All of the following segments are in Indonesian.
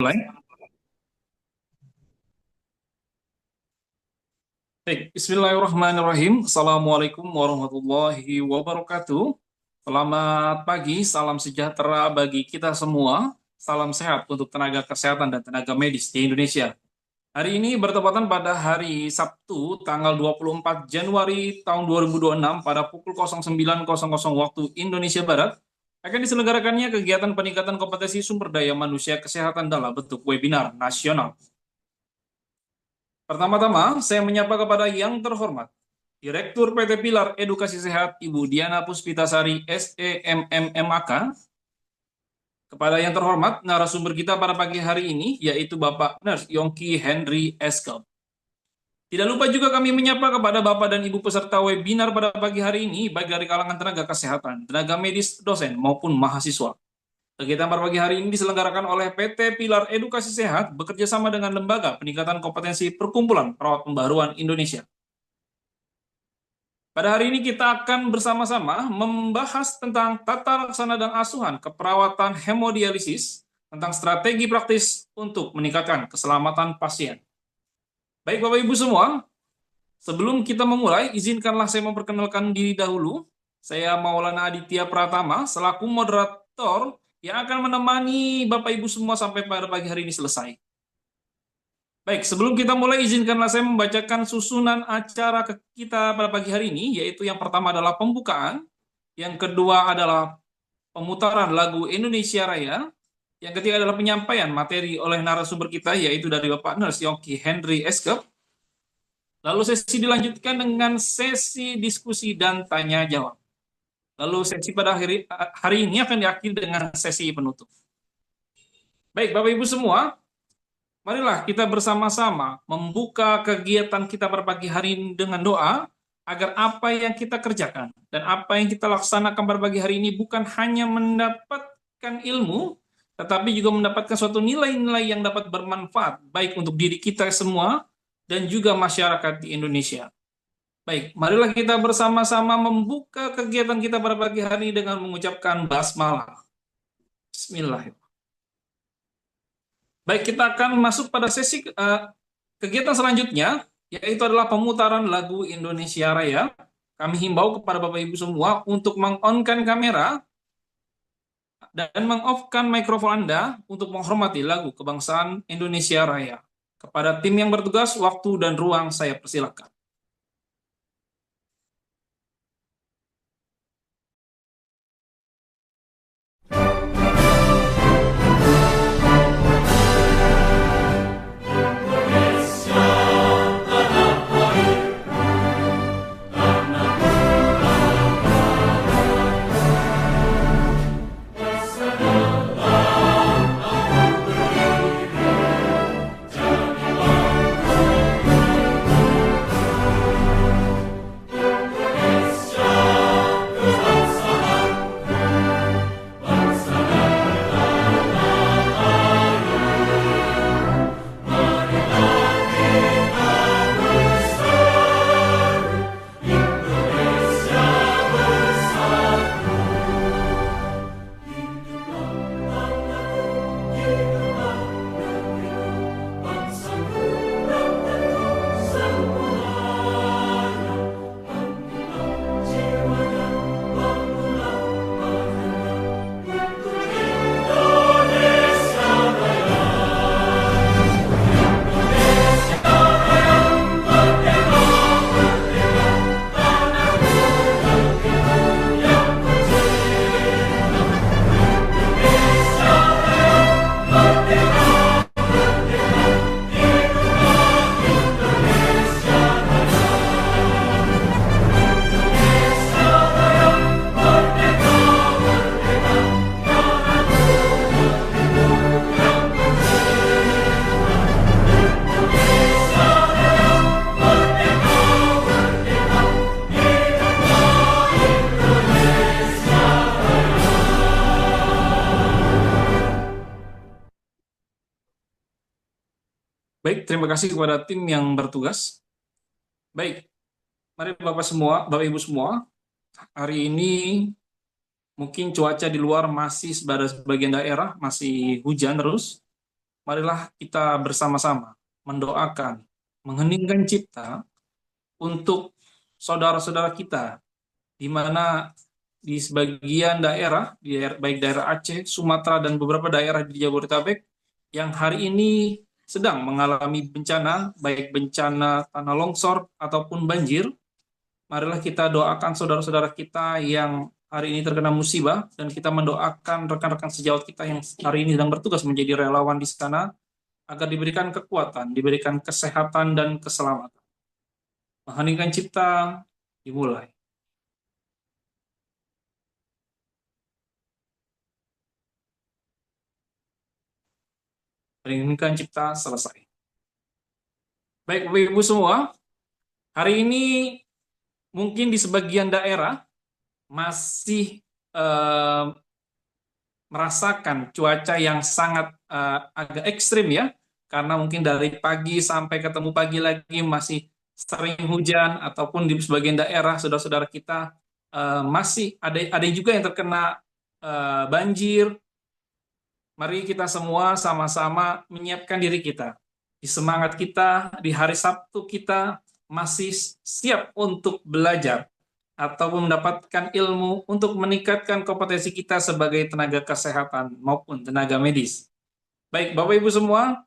dimulai. Baik, Bismillahirrahmanirrahim. Assalamualaikum warahmatullahi wabarakatuh. Selamat pagi, salam sejahtera bagi kita semua. Salam sehat untuk tenaga kesehatan dan tenaga medis di Indonesia. Hari ini bertepatan pada hari Sabtu, tanggal 24 Januari tahun 2026 pada pukul 09.00 waktu Indonesia Barat, akan diselenggarakannya kegiatan peningkatan kompetensi sumber daya manusia kesehatan dalam bentuk webinar nasional. Pertama-tama, saya menyapa kepada yang terhormat, Direktur PT Pilar Edukasi Sehat, Ibu Diana Puspitasari, SEMMMAK. Kepada yang terhormat, narasumber kita pada pagi hari ini, yaitu Bapak Nurse Yongki Henry Eskel. Tidak lupa juga kami menyapa kepada Bapak dan Ibu peserta webinar pada pagi hari ini, baik dari kalangan tenaga kesehatan, tenaga medis, dosen, maupun mahasiswa. Kegiatan pada pagi hari ini diselenggarakan oleh PT Pilar Edukasi Sehat bekerja sama dengan Lembaga Peningkatan Kompetensi Perkumpulan Perawat Pembaharuan Indonesia. Pada hari ini kita akan bersama-sama membahas tentang tata laksana dan asuhan keperawatan hemodialisis, tentang strategi praktis untuk meningkatkan keselamatan pasien. Baik Bapak Ibu semua, sebelum kita memulai, izinkanlah saya memperkenalkan diri dahulu. Saya Maulana Aditya Pratama, selaku moderator yang akan menemani Bapak Ibu semua sampai pada pagi hari ini selesai. Baik, sebelum kita mulai, izinkanlah saya membacakan susunan acara kita pada pagi hari ini, yaitu yang pertama adalah pembukaan, yang kedua adalah pemutaran lagu Indonesia Raya, yang ketiga adalah penyampaian materi oleh narasumber kita, yaitu dari Bapak Nurse Yongki Henry Eskel. Lalu sesi dilanjutkan dengan sesi diskusi dan tanya jawab. Lalu sesi pada hari ini akan diakhiri dengan sesi penutup. Baik, Bapak Ibu semua, marilah kita bersama-sama membuka kegiatan kita pada pagi hari ini dengan doa, agar apa yang kita kerjakan dan apa yang kita laksanakan pada pagi hari ini bukan hanya mendapatkan ilmu, tetapi juga mendapatkan suatu nilai-nilai yang dapat bermanfaat, baik untuk diri kita semua dan juga masyarakat di Indonesia. Baik, marilah kita bersama-sama membuka kegiatan kita pada pagi hari ini dengan mengucapkan basmalah. Bismillahirrahmanirrahim. Baik, kita akan masuk pada sesi kegiatan selanjutnya, yaitu adalah pemutaran lagu Indonesia Raya. Kami himbau kepada Bapak Ibu semua untuk meng-on-kan kamera dan meng-off-kan mikrofon Anda untuk menghormati lagu kebangsaan Indonesia Raya. Kepada tim yang bertugas, waktu dan ruang saya persilakan. Baik, terima kasih kepada tim yang bertugas. Baik, mari Bapak Ibu semua, hari ini mungkin cuaca di luar masih pada sebagian daerah masih hujan terus. marilah kita bersama-sama mendoakan, mengheningkan cipta untuk saudara-saudara kita, di mana di sebagian daerah, baik daerah Aceh, Sumatera, dan beberapa daerah di Jabodetabek, yang hari ini sedang mengalami bencana, baik bencana tanah longsor ataupun banjir. Marilah kita doakan saudara-saudara kita yang hari ini terkena musibah, dan kita mendoakan rekan-rekan sejawat kita yang hari ini sedang bertugas menjadi relawan di sana, agar diberikan kekuatan, diberikan kesehatan dan keselamatan. Mengheningkan cipta dimulai. Mengheningkan cipta selesai. Baik, Bapak Ibu semua, hari ini mungkin di sebagian daerah masih eh, merasakan cuaca yang sangat agak ekstrim ya, karena mungkin dari pagi sampai ketemu pagi lagi masih sering hujan, ataupun di sebagian daerah saudara-saudara kita masih ada juga yang terkena banjir. Mari kita semua sama-sama menyiapkan diri kita. Di semangat kita, di hari Sabtu kita masih siap untuk belajar ataupun mendapatkan ilmu untuk meningkatkan kompetensi kita sebagai tenaga kesehatan maupun tenaga medis. Baik, Bapak Ibu semua,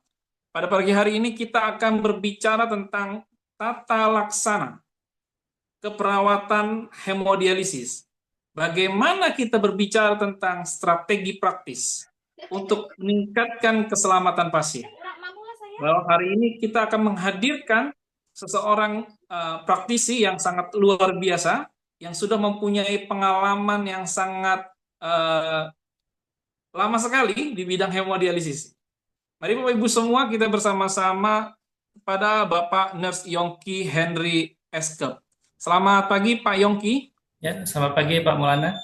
pada pagi hari ini kita akan berbicara tentang tata laksana keperawatan hemodialisis. Bagaimana kita berbicara tentang strategi praktis untuk meningkatkan keselamatan pasien. Bahwa hari ini kita akan menghadirkan seseorang praktisi yang sangat luar biasa, yang sudah mempunyai pengalaman yang sangat uh, lama sekali di bidang hemodialisis. Mari Bapak Ibu semua kita bersama-sama pada Bapak Nurse Yongki Henry Eskep. Selamat pagi Pak Yongki. Ya, selamat pagi Pak Maulana.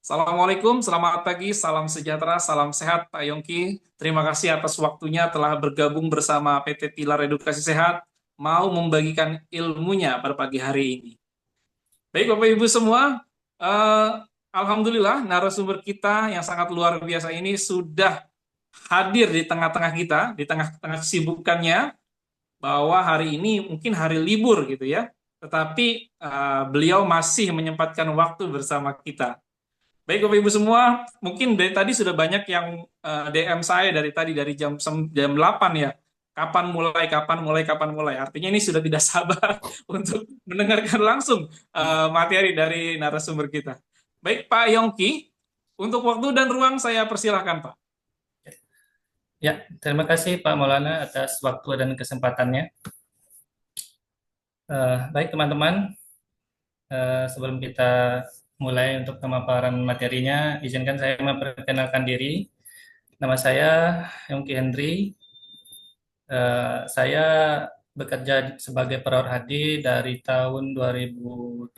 Assalamualaikum, selamat pagi, salam sejahtera, salam sehat Pak Yongki. Terima kasih atas waktunya telah bergabung bersama PT Pilar Edukasi Sehat, mau membagikan ilmunya pada pagi hari ini. Baik Bapak Ibu semua, eh, Alhamdulillah narasumber kita yang sangat luar biasa ini sudah hadir di tengah-tengah kita, di tengah-tengah kesibukannya, bahwa hari ini mungkin hari libur gitu ya, tetapi beliau masih menyempatkan waktu bersama kita. Baik Bapak Ibu semua, mungkin dari tadi sudah banyak yang DM saya dari tadi, dari jam 8 ya. Kapan mulai, kapan mulai, kapan mulai. Artinya ini sudah tidak sabar untuk mendengarkan langsung materi dari narasumber kita. Baik Pak Yongki, untuk waktu dan ruang saya persilahkan Pak. Ya, terima kasih Pak Maulana atas waktu dan kesempatannya. Baik teman-teman, sebelum kita mulai untuk pemaparan materinya, izinkan saya memperkenalkan diri. Nama saya Yongki Hendri. Saya bekerja sebagai perawat HD dari tahun 2017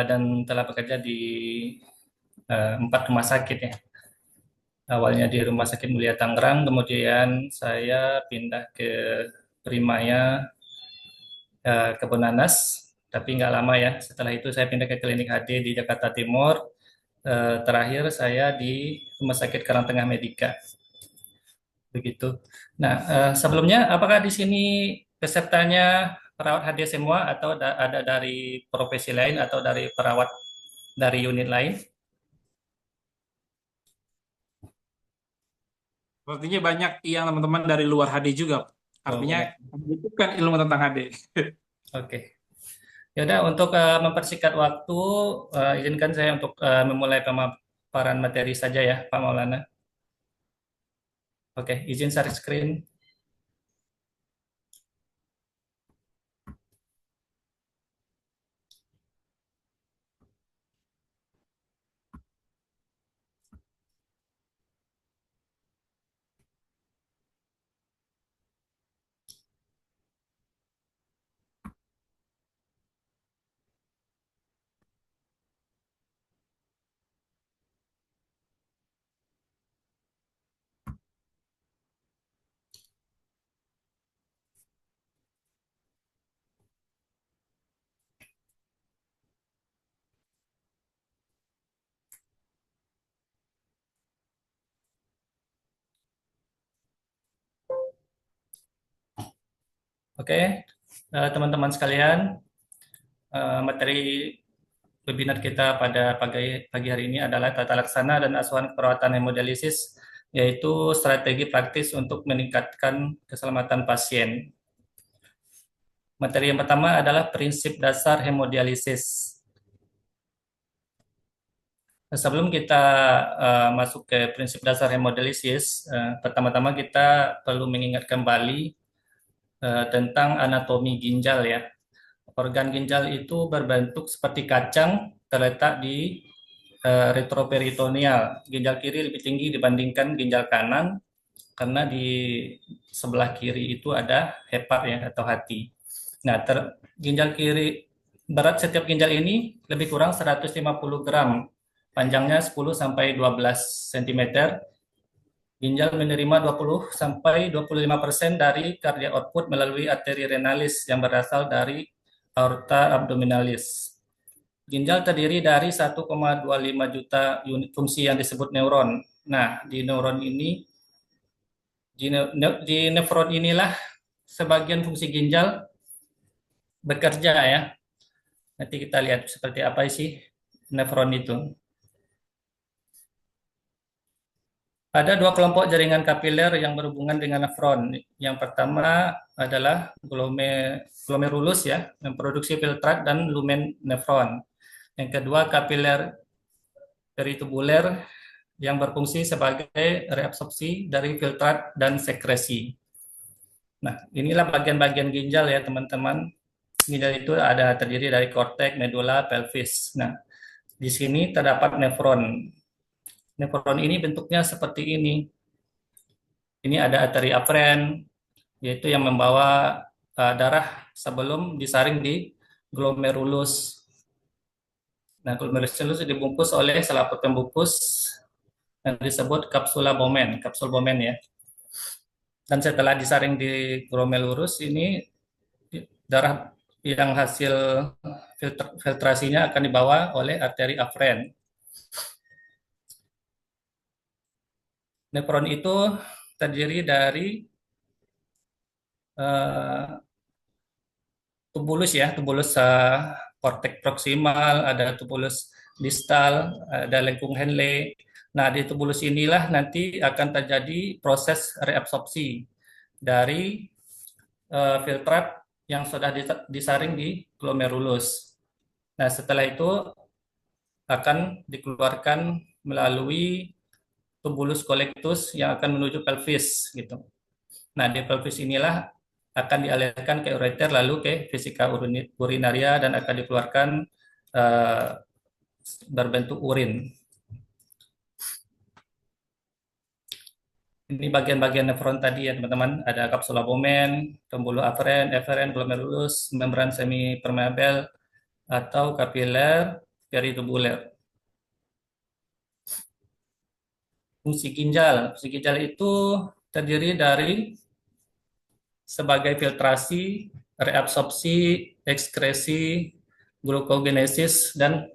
dan telah bekerja di 4 rumah sakit ya. Awalnya di Rumah Sakit Mulia Tangerang, kemudian saya pindah ke Primaya Kebonanas, tapi nggak lama ya. Setelah itu saya pindah ke Klinik HD di Jakarta Timur. Terakhir saya di Rumah Sakit Karangtengah Medika. Begitu. Nah, sebelumnya apakah di sini pesertanya perawat HD semua atau ada dari profesi lain atau dari perawat dari unit lain? Sepertinya banyak yang teman-teman dari luar HD juga, Pak. Oh, Artinya banyak. membutuhkan ilmu tentang HD. Oke. Ya udah, untuk mempersingkat waktu, izinkan saya untuk memulai pemaparan materi saja ya, Pak Maulana. Oke, izin share screen. Oke, teman-teman sekalian, materi webinar kita pada pagi hari ini adalah tata laksana dan asuhan keperawatan hemodialisis, yaitu strategi praktis untuk meningkatkan keselamatan pasien. Materi yang pertama adalah prinsip dasar hemodialisis. Sebelum kita masuk ke prinsip dasar hemodialisis, pertama-tama kita perlu mengingat kembali tentang anatomi ginjal ya. Organ ginjal itu berbentuk seperti kacang terletak di retroperitoneal. Ginjal kiri lebih tinggi dibandingkan ginjal kanan karena di sebelah kiri itu ada hepat ya atau hati. Nah, ginjal kiri berat setiap ginjal ini lebih kurang 150 gram, panjangnya 10 sampai 12 cm. Ginjal menerima 20 sampai 25% dari cardiac output melalui arteri renalis yang berasal dari aorta abdominalis. Ginjal terdiri dari 1,25 juta unit fungsi yang disebut neuron. Nah, di neuron ini, di nefron inilah sebagian fungsi ginjal bekerja ya. Nanti kita lihat seperti apa sih nefron itu. Ada dua kelompok jaringan kapiler yang berhubungan dengan nefron. Yang pertama adalah glomerulus ya, yang produksi filtrat dan lumen nefron. Yang kedua kapiler peritubuler yang berfungsi sebagai reabsorpsi dari filtrat dan sekresi. Nah, inilah bagian-bagian ginjal ya teman-teman. Ginjal itu ada terdiri dari korteks, medula, pelvis. Nah, di sini terdapat nefron. Nefron ini bentuknya seperti ini. Ini ada arteri aferen, yaitu yang membawa darah sebelum disaring di glomerulus. Nah, glomerulus dibungkus oleh selaput pembungkus yang disebut kapsula Bowman, kapsul Bowman ya. Dan setelah disaring di glomerulus ini darah yang hasil filtrasinya akan dibawa oleh arteri aferen. Nefron itu terdiri dari tubulus ya, tubulus korteks proksimal, ada tubulus distal, ada lengkung Henle. Nah, di tubulus inilah nanti akan terjadi proses reabsorpsi dari filtrat yang sudah disaring di glomerulus. Nah, setelah itu akan dikeluarkan melalui tubulus collectus yang akan menuju pelvis gitu. Nah, di pelvis inilah akan dialirkan ke ureter lalu ke vesika urinaria dan akan dikeluarkan berbentuk urin. Ini bagian-bagian nefron tadi ya teman-teman. Ada kapsula Bowman, pembuluh aferen, eferen, glomerulus, membran semi-permeabel, atau kapiler peritubuler. Fungsi ginjal. Fungsi ginjal itu terdiri dari sebagai filtrasi, reabsorpsi, ekskresi, glukogenesis, dan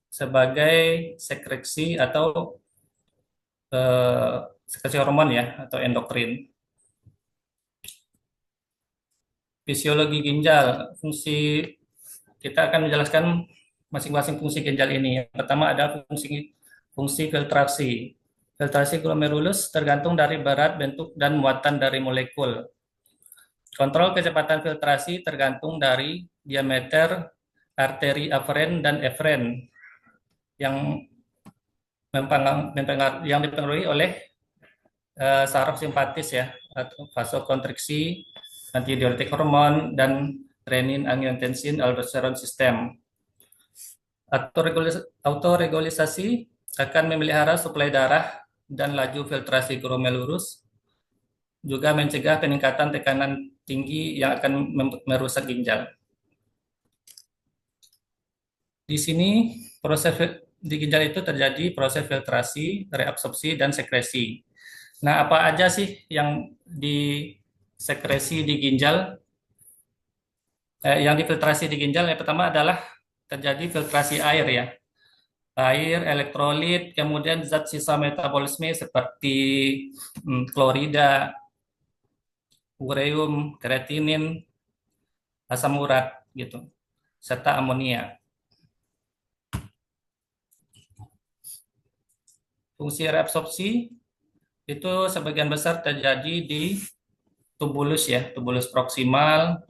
sebagai sekresi atau sekresi hormon ya, atau endokrin. Fisiologi ginjal, kita akan menjelaskan masing-masing fungsi ginjal ini. Yang pertama ada fungsi filtrasi. Filtrasi glomerulus tergantung dari berat, bentuk, dan muatan dari molekul. Kontrol kecepatan filtrasi tergantung dari diameter arteri aferen dan eferen yang dipengaruhi oleh saraf simpatis ya, atau vasokonstriksi, antidiuretik hormon, dan renin, angiotensin, aldosteron sistem. Autoregulasi akan memelihara suplai darah dan laju filtrasi glomerulus, juga mencegah peningkatan tekanan tinggi yang akan merusak ginjal. Di sini di ginjal itu terjadi proses filtrasi, reabsorpsi, dan sekresi. Nah, apa aja sih yang disekresi di ginjal? Yang difiltrasi di ginjal yang pertama adalah terjadi filtrasi air ya. Air, elektrolit, kemudian zat sisa metabolisme seperti klorida, ureum, kreatinin, asam urat gitu, serta amonia. Fungsi reabsorpsi itu sebagian besar terjadi di tubulus ya, tubulus proksimal,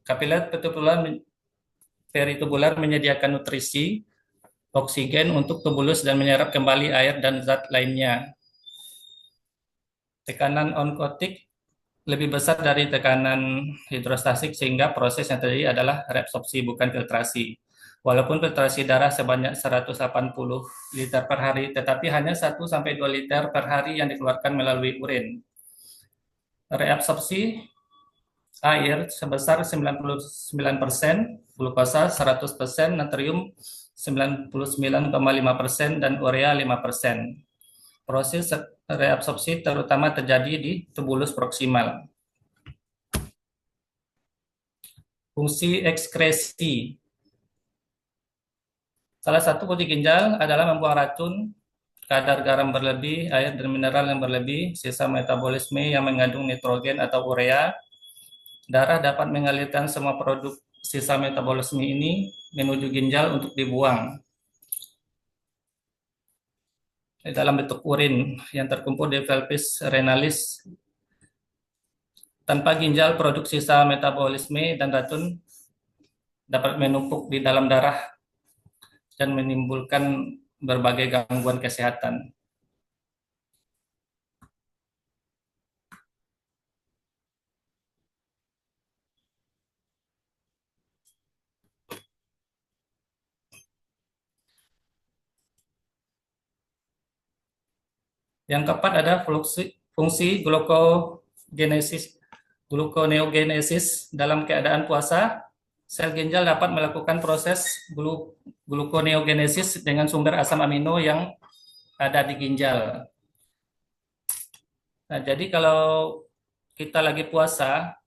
kapiler peritubular menyediakan nutrisi, oksigen untuk tubulus dan menyerap kembali air dan zat lainnya. Tekanan onkotik lebih besar dari tekanan hidrostatik sehingga proses yang terjadi adalah reabsorpsi bukan filtrasi. Walaupun filtrasi darah sebanyak 180 liter per hari, tetapi hanya 1-2 liter per hari yang dikeluarkan melalui urin. Reabsorpsi air sebesar 99%, glukosa 100%, natrium 99,5%, dan urea 5%. Proses reabsorpsi terutama terjadi di tubulus proksimal. Fungsi ekskresi. Salah satu fungsi ginjal adalah membuang racun, kadar garam berlebih, air dan mineral yang berlebih, sisa metabolisme yang mengandung nitrogen atau urea. Darah dapat mengalirkan semua produk sisa metabolisme ini menuju ginjal untuk dibuang dalam bentuk urin yang terkumpul di pelvis renalis. Tanpa ginjal, produk sisa metabolisme dan racun dapat menumpuk di dalam darah dan menimbulkan berbagai gangguan kesehatan. Yang keempat ada fungsi gluconeogenesis. Dalam keadaan puasa, sel ginjal dapat melakukan proses gluconeogenesis dengan sumber asam amino yang ada di ginjal. Nah, jadi kalau kita lagi puasa,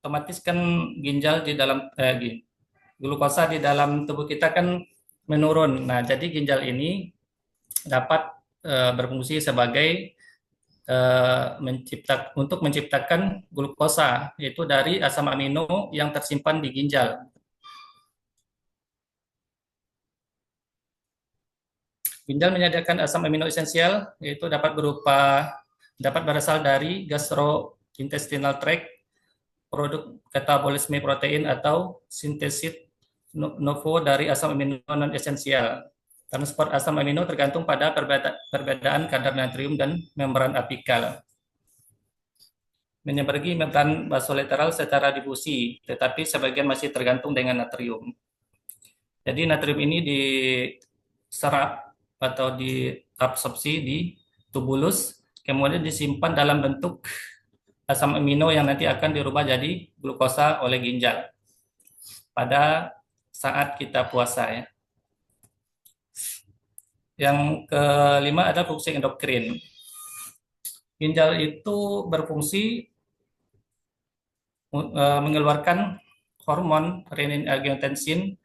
otomatis kan ginjal di dalam glukosa di dalam tubuh kita kan menurun. Nah, jadi ginjal ini dapat berfungsi sebagai untuk menciptakan glukosa, yaitu dari asam amino yang tersimpan di ginjal. Ginjal menyediakan asam amino esensial, yaitu dapat berasal dari gastrointestinal tract, produk katabolisme protein, atau sintesis novo dari asam amino non esensial. Transport asam amino tergantung pada perbedaan kadar natrium dan membran apikal. Menyeberangi membran basolateral secara difusi, tetapi sebagian masih tergantung dengan natrium. Jadi natrium ini diserap atau diabsorpsi di tubulus, kemudian disimpan dalam bentuk asam amino yang nanti akan dirubah jadi glukosa oleh ginjal pada saat kita puasa ya. Yang kelima ada fungsi endokrin. Ginjal itu berfungsi mengeluarkan hormon renin-angiotensin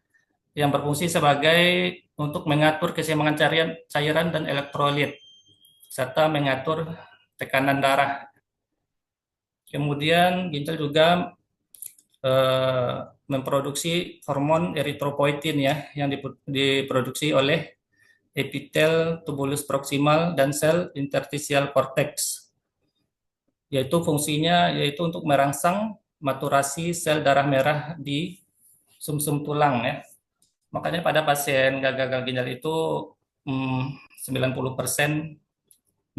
yang berfungsi sebagai untuk mengatur keseimbangan cairan dan elektrolit serta mengatur tekanan darah. Kemudian ginjal juga memproduksi hormon eritropoietin ya yang diproduksi oleh epitel tubulus proksimal dan sel interstitial cortex. Yaitu fungsinya untuk merangsang maturasi sel darah merah di sumsum tulang ya. Makanya pada pasien gagal ginjal itu 90%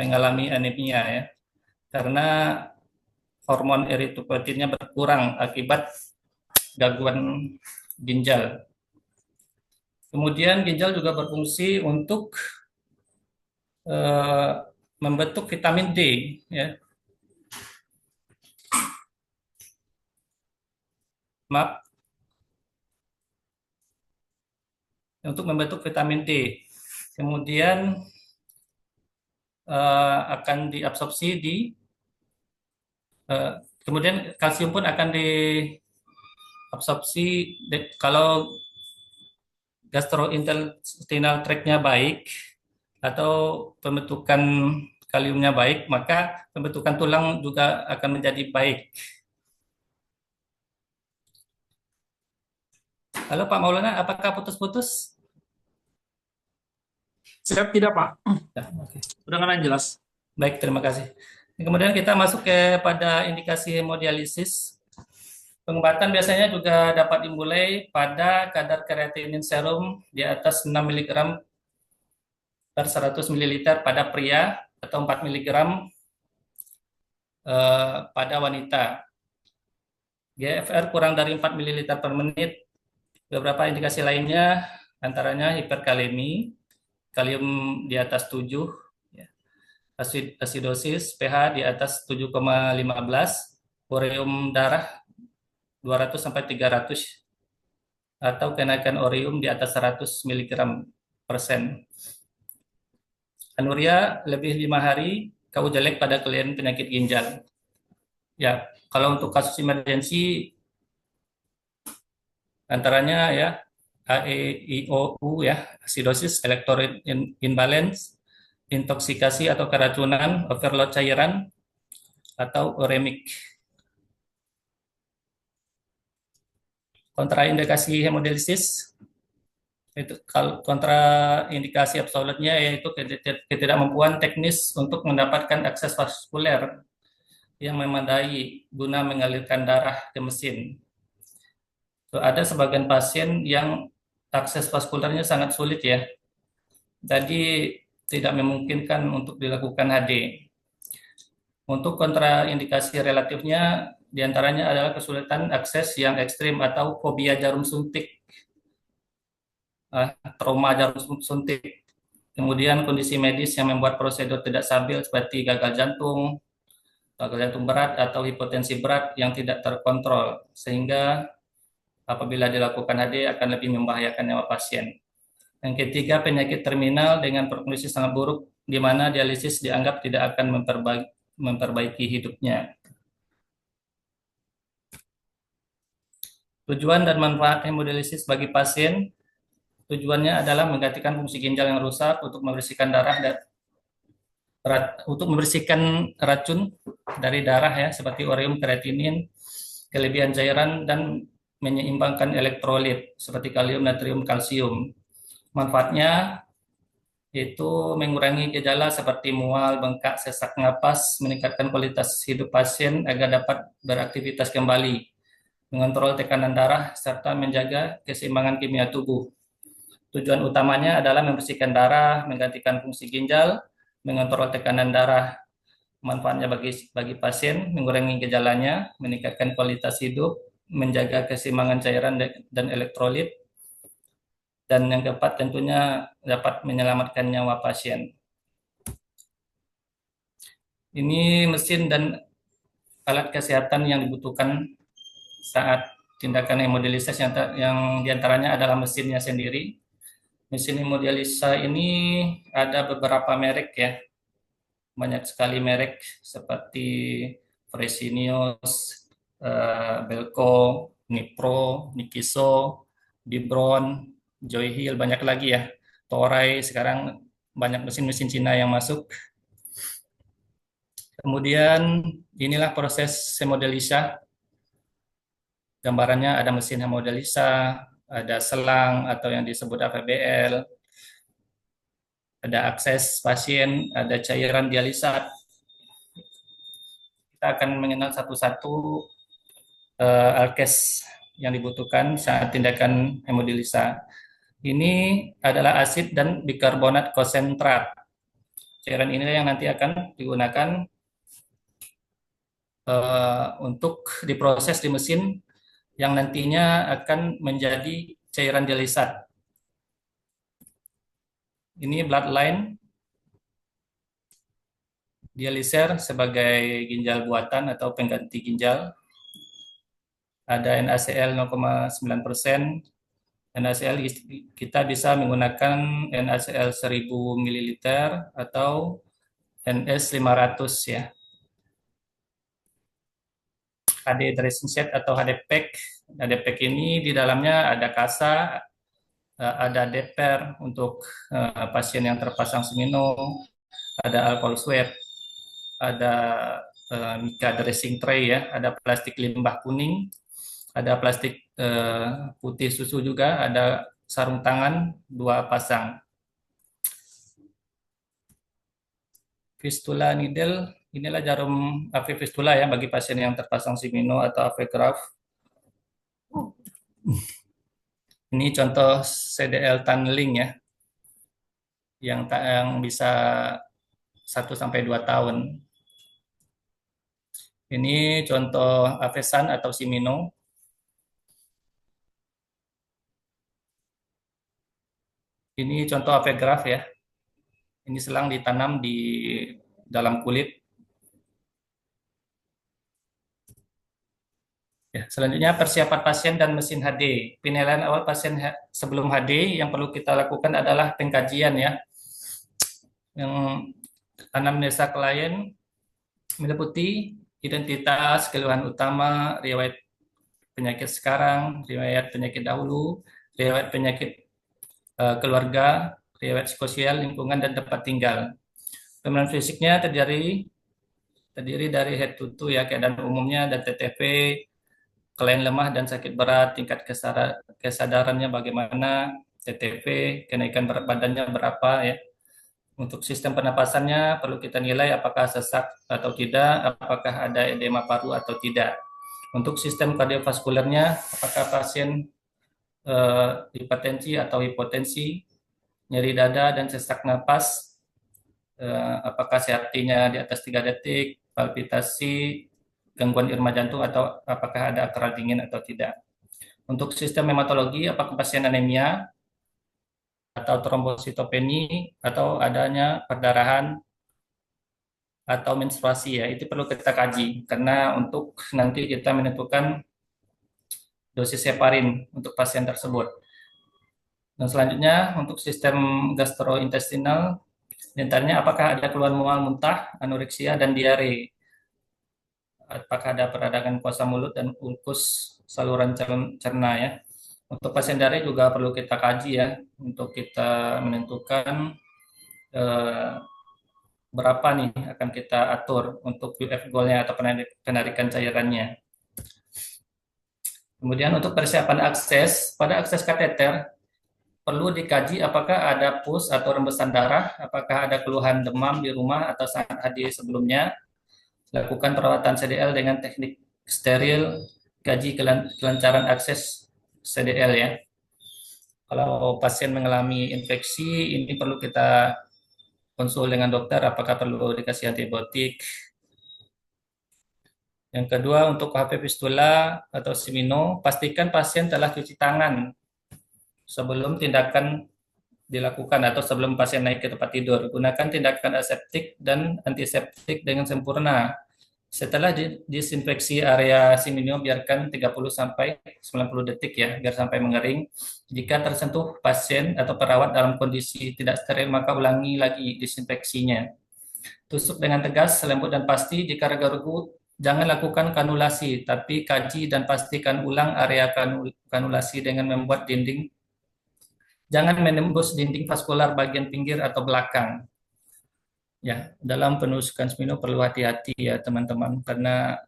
mengalami anemia ya. Karena hormon eritropoietinnya berkurang akibat gangguan ginjal. Kemudian ginjal juga berfungsi untuk membentuk vitamin D ya. Untuk membentuk vitamin D. Kemudian akan diabsorpsi kemudian kalsium pun akan diabsorpsi kalau gastrointestinal tract-nya baik atau pembentukan kaliumnya baik, maka pembentukan tulang juga akan menjadi baik. Halo Pak Maulana, apakah putus-putus? Siap tidak, Pak? Ya, oke. Kedengaran jelas. Baik, terima kasih. Kemudian kita masuk pada indikasi hemodialisis. Pengobatan biasanya juga dapat dimulai pada kadar kreatinin serum di atas 6 mg per 100 ml pada pria atau 4 mg pada wanita. GFR kurang dari 4 ml per menit. Beberapa indikasi lainnya antaranya hiperkalemi, kalium di atas 7, ya, asidosis, pH di atas 7,15, ureum darah 200 sampai 300 atau kenaikan ureum di atas 100 mg persen. Anuria lebih 5 hari, kau jelek pada klien penyakit ginjal. Ya, kalau untuk kasus emergensi antaranya ya AEIOU ya, asidosis, electrolyte imbalance, intoksikasi atau keracunan, overload cairan, atau uremik. Kontraindikasi hemodialisis itu kalau kontraindikasi absolutnya yaitu ketidakmampuan teknis untuk mendapatkan akses vaskuler yang memadai guna mengalirkan darah ke mesin. So, ada sebagian pasien yang akses vaskulernya sangat sulit ya, jadi tidak memungkinkan untuk dilakukan HD. Untuk kontraindikasi relatifnya diantaranya adalah kesulitan akses yang ekstrim atau fobia jarum suntik, trauma jarum suntik. Kemudian kondisi medis yang membuat prosedur tidak stabil seperti gagal jantung berat atau hipotensi berat yang tidak terkontrol, sehingga apabila dilakukan HD akan lebih membahayakan nyawa pasien. Yang ketiga, penyakit terminal dengan prognosis sangat buruk, di mana dialisis dianggap tidak akan memperbaiki hidupnya. Tujuan dan manfaat hemodialisis bagi pasien, tujuannya adalah menggantikan fungsi ginjal yang rusak untuk membersihkan darah dan membersihkan racun dari darah ya, seperti ureum, kreatinin, kelebihan cairan, dan menyeimbangkan elektrolit seperti kalium, natrium, kalsium. Manfaatnya itu mengurangi gejala seperti mual, bengkak, sesak napas, meningkatkan kualitas hidup pasien agar dapat beraktivitas kembali, mengontrol tekanan darah, serta menjaga keseimbangan kimia tubuh. Tujuan utamanya adalah membersihkan darah, menggantikan fungsi ginjal, mengontrol tekanan darah. Manfaatnya bagi pasien, mengurangi gejalanya, meningkatkan kualitas hidup, menjaga keseimbangan cairan dan elektrolit, dan yang keempat tentunya dapat menyelamatkan nyawa pasien. Ini mesin dan alat kesehatan yang dibutuhkan saat tindakan hemodialisis yang diantaranya adalah mesinnya sendiri. Mesin hemodialisa ini ada beberapa merek ya, banyak sekali merek seperti Fresenius, Belco, Nipro, Nikiso, Dibron, Joyhill, banyak lagi ya. Toray, sekarang banyak mesin-mesin Cina yang masuk. Kemudian inilah proses hemodialisa. Gambarannya ada mesin hemodialisa, ada selang atau yang disebut AVBL, ada akses pasien, ada cairan dialisa. Kita akan mengenal satu-satu alkes yang dibutuhkan saat tindakan hemodialisa. Ini adalah asid dan bikarbonat konsentrat. Cairan ini yang nanti akan digunakan untuk diproses di mesin yang nantinya akan menjadi cairan dialisat. Ini bloodline dialiser sebagai ginjal buatan atau pengganti ginjal. Ada NaCl 0,9%. NaCl kita bisa menggunakan NaCl 1000 ml atau NS 500 ya. HD dressing set atau HD pack. HD pack ini di dalamnya ada kasa, ada deper untuk pasien yang terpasang semino, ada alkohol swab. ada mica dressing tray ya, ada plastik limbah kuning, ada plastik putih susu juga, ada sarung tangan 2 pasang. Fistula needle, inilah jarum AV fistula ya bagi pasien yang terpasang Simino atau AV Graph. Ini contoh CDL tunneling ya, yang bisa 1 sampai 2 tahun. Ini contoh Avesan atau Simino. Ini contoh Avegraph ya. Ini selang ditanam di dalam kulit. Ya, selanjutnya persiapan pasien dan mesin HD. Penilaian awal pasien sebelum HD yang perlu kita lakukan adalah pengkajian ya. Yang anamnesa klien meliputi identitas, keluhan utama, riwayat penyakit sekarang, riwayat penyakit dahulu, riwayat penyakit keluarga, riwayat psikososial, lingkungan, dan tempat tinggal. Pemeriksaan fisiknya terdiri dari head to toe ya, keadaan umumnya, dan TTP, klien lemah dan sakit berat, tingkat kesadarannya bagaimana, TTP, kenaikan berat badannya berapa ya. Untuk sistem pernapasannya perlu kita nilai apakah sesak atau tidak, apakah ada edema paru atau tidak. Untuk sistem kardiovaskulernya, apakah pasien hipertensi atau hipotensi, nyeri dada dan sesak napas, apakah CRT-nya di atas 3 detik, palpitasi, gangguan irama jantung, atau apakah ada akral dingin atau tidak. Untuk sistem hematologi, apakah pasien anemia atau trombositopeni atau adanya perdarahan atau menstruasi ya, itu perlu kita kaji karena untuk nanti kita menentukan dosis heparin untuk pasien tersebut. Dan selanjutnya untuk sistem gastrointestinal, diantaranya apakah ada keluhan mual muntah, anoreksia, dan diare. Apakah ada peradangan kuasa mulut dan ulkus saluran cerna ya. Untuk pasien diare juga perlu kita kaji ya, untuk kita menentukan berapa nih akan kita atur untuk UF goal-nya atau penarikan cairannya. Kemudian untuk persiapan akses, pada akses kateter perlu dikaji apakah ada pus atau rembesan darah, apakah ada keluhan demam di rumah atau saat HD sebelumnya. Lakukan perawatan CDL dengan teknik steril, kaji kelancaran akses CDL ya. Kalau pasien mengalami infeksi, ini perlu kita konsul dengan dokter apakah perlu dikasih antibiotik. Yang kedua, untuk HP fistula atau Simino, pastikan pasien telah cuci tangan sebelum tindakan dilakukan atau sebelum pasien naik ke tempat tidur. Gunakan tindakan aseptik dan antiseptik dengan sempurna. Setelah disinfeksi area Simino, biarkan 30 sampai 90 detik ya, biar sampai mengering. Jika tersentuh pasien atau perawat dalam kondisi tidak steril, maka ulangi lagi disinfeksinya. Tusuk dengan tegas, lembut dan pasti. Jika ragu-ragu, jangan lakukan kanulasi, tapi kaji dan pastikan ulang area kanulasi dengan membuat dinding. Jangan menembus dinding vaskular bagian pinggir atau belakang. Ya, dalam penusukan Simino perlu hati-hati ya teman-teman, karena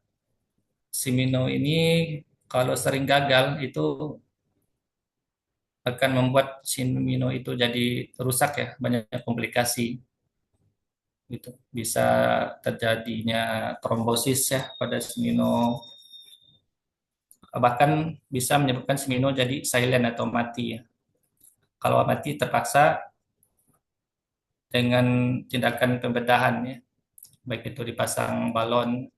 Simino ini kalau sering gagal itu akan membuat Simino itu jadi rusak ya, banyak komplikasi. Gitu. Bisa terjadinya trombosis ya pada Simino, bahkan bisa menyebabkan Simino jadi silent atau mati ya. Kalau mati terpaksa dengan tindakan pembedahan ya, baik itu dipasang balon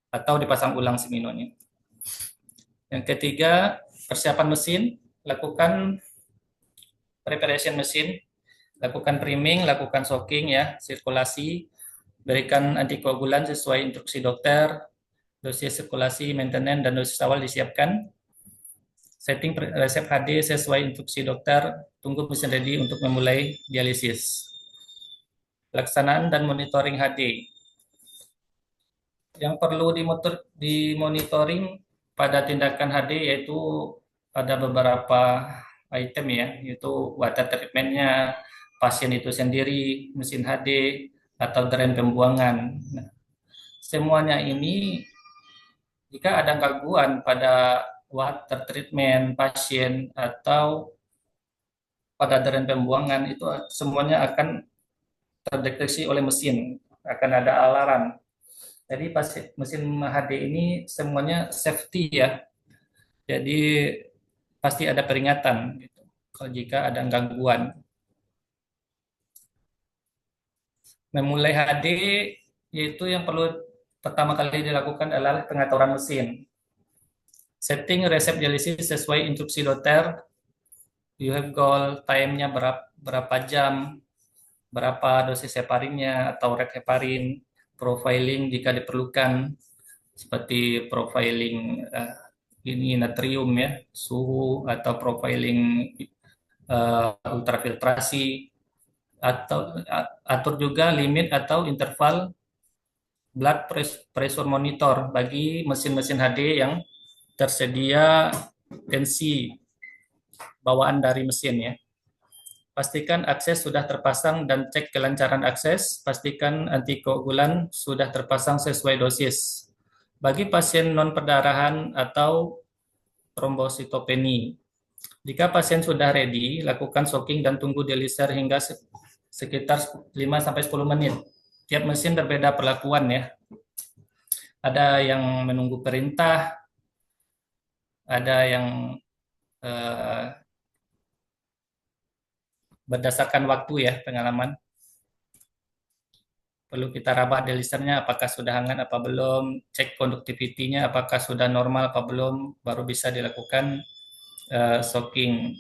atau dipasang ulang Siminonya. Yang ketiga, persiapan mesin, lakukan preparation mesin, lakukan priming, lakukan soaking ya, sirkulasi, berikan antikoagulan sesuai instruksi dokter, dosis sirkulasi, maintenance, dan dosis awal disiapkan. Setting resep HD sesuai instruksi dokter, tunggu mesin ready untuk memulai dialisis. Pelaksanaan dan monitoring HD. Yang perlu dimonitoring pada tindakan HD yaitu ada beberapa item ya, yaitu water treatment-nya, pasien itu sendiri, mesin HD, atau drain pembuangan. Nah, semuanya ini jika ada gangguan pada water treatment pasien atau pada drain pembuangan itu semuanya akan terdeteksi oleh mesin, akan ada alarm. Jadi mesin HD ini semuanya safety ya. Jadi pasti ada peringatan gitu. Kalau jika ada gangguan. Memulai HD yaitu yang perlu pertama kali dilakukan adalah pengaturan mesin. Setting resep dialisis sesuai instruksi dokter. You have goal time-nya berapa jam, berapa dosis heparinnya atau rate heparin, profiling jika diperlukan, seperti profiling ini natrium ya, suhu atau profiling ultrafiltrasi, atau atur juga limit atau interval blood pressure monitor bagi mesin-mesin HD yang tersedia tensi bawaan dari mesin ya. Pastikan akses sudah terpasang dan cek kelancaran akses. Pastikan antikoagulan sudah terpasang sesuai dosis. Bagi pasien non perdarahan atau trombositopeni, jika pasien sudah ready, lakukan soaking dan tunggu dialiser hingga sekitar 5-10 menit. Tiap mesin berbeda perlakuan ya. Ada yang menunggu perintah, ada yang berdasarkan waktu ya, pengalaman. Perlu kita rabah dialisernya apakah sudah hangat apa belum, cek conductivity-nya apakah sudah normal apa belum, baru bisa dilakukan soaking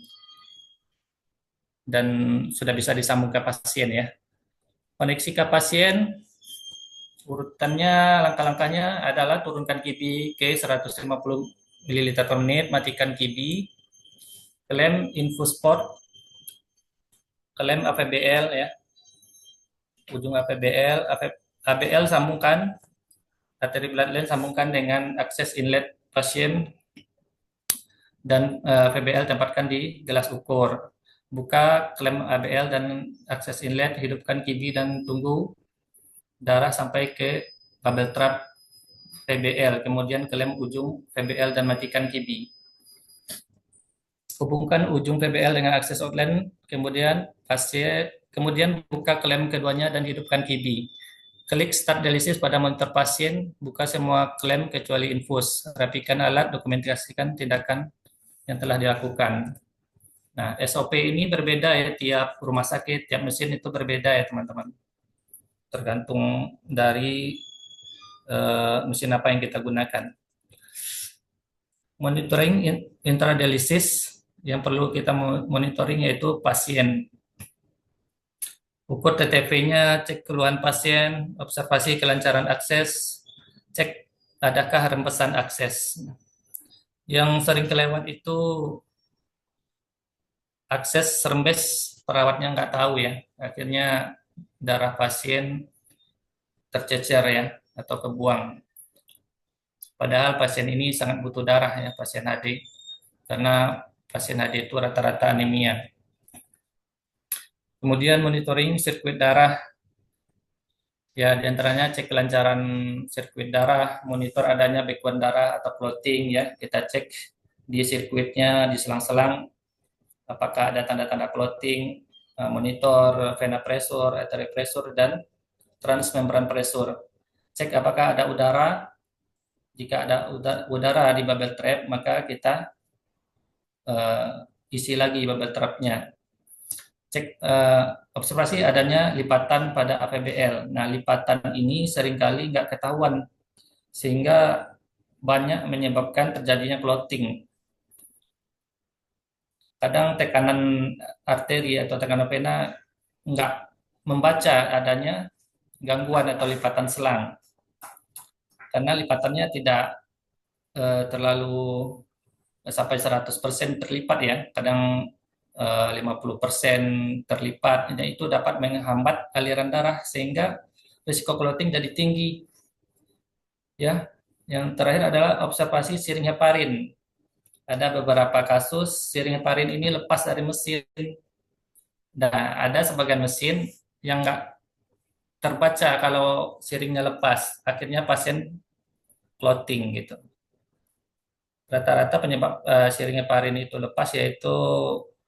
dan sudah bisa disambung ke pasien ya. Koneksi ke pasien, urutannya langkah-langkahnya adalah turunkan QB ke 150 ml per menit, matikan QB, klaim infus port, klaim AVBL ya, ujung AVBL, ABL sambungkan, arteri bloodline sambungkan dengan akses inlet pasien dan VBL tempatkan di gelas ukur. Buka klem ABL dan akses inlet, hidupkan QB dan tunggu darah sampai ke bubble trap VBL. Kemudian klem ujung VBL dan matikan QB. Hubungkan ujung VBL dengan akses outline, kemudian buka klem keduanya dan hidupkan QB. Klik start dialisis pada monitor pasien, buka semua klem kecuali infus. Rapikan alat, dokumentasikan tindakan yang telah dilakukan. Nah, SOP ini berbeda ya, tiap rumah sakit, tiap mesin itu berbeda ya teman-teman. Tergantung dari mesin apa yang kita gunakan. Monitoring intradialisis yang perlu kita monitoring yaitu pasien. Ukur TTP-nya, cek keluhan pasien, observasi kelancaran akses, cek adakah rembesan akses. Yang sering kelewat itu akses rembes, perawatnya nggak tahu ya. Akhirnya darah pasien tercecer ya atau kebuang. Padahal pasien ini sangat butuh darah ya, pasien HD. Karena pasien HD itu rata-rata anemia. Kemudian monitoring sirkuit darah. Ya, diantaranya cek kelancaran sirkuit darah, monitor adanya bekuan darah atau clotting ya. Kita cek di sirkuitnya, di selang-selang apakah ada tanda-tanda clotting, monitor vena pressure, artery pressure, dan transmembran pressure. Cek apakah ada udara. Jika ada udara di bubble trap, maka kita isi lagi bubble trapnya. Cek observasi adanya lipatan pada AVBL. Nah, lipatan ini seringkali nggak ketahuan, sehingga banyak menyebabkan terjadinya clotting. Kadang tekanan arteri atau tekanan vena nggak membaca adanya gangguan atau lipatan selang. Karena lipatannya tidak terlalu sampai 100% terlipat ya. Kadang 50% terlipat, dan itu dapat menghambat aliran darah sehingga risiko clotting jadi tinggi. Ya, yang terakhir adalah observasi siring heparin. Ada beberapa kasus siring heparin ini lepas dari mesin. Nah, ada sebagian mesin yang nggak terbaca kalau siringnya lepas. Akhirnya pasien clotting gitu. Rata-rata penyebab siring heparin itu lepas yaitu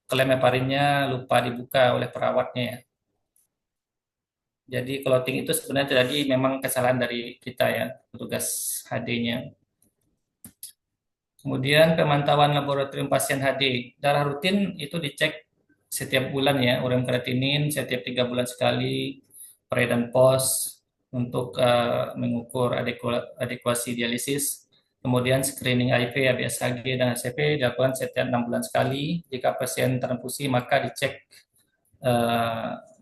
klem heparinnya lupa dibuka oleh perawatnya ya. Jadi clotting itu sebenarnya jadi memang kesalahan dari kita ya, petugas HD-nya. Kemudian pemantauan laboratorium pasien HD. Darah rutin itu dicek setiap bulan ya, urea kreatinin setiap 3 bulan sekali, pre dan post untuk mengukur adekuasi dialisis. Kemudian screening HIV, ABSHG, dan HCP dilakukan setiap 6 bulan sekali. Jika pasien transfusi maka dicek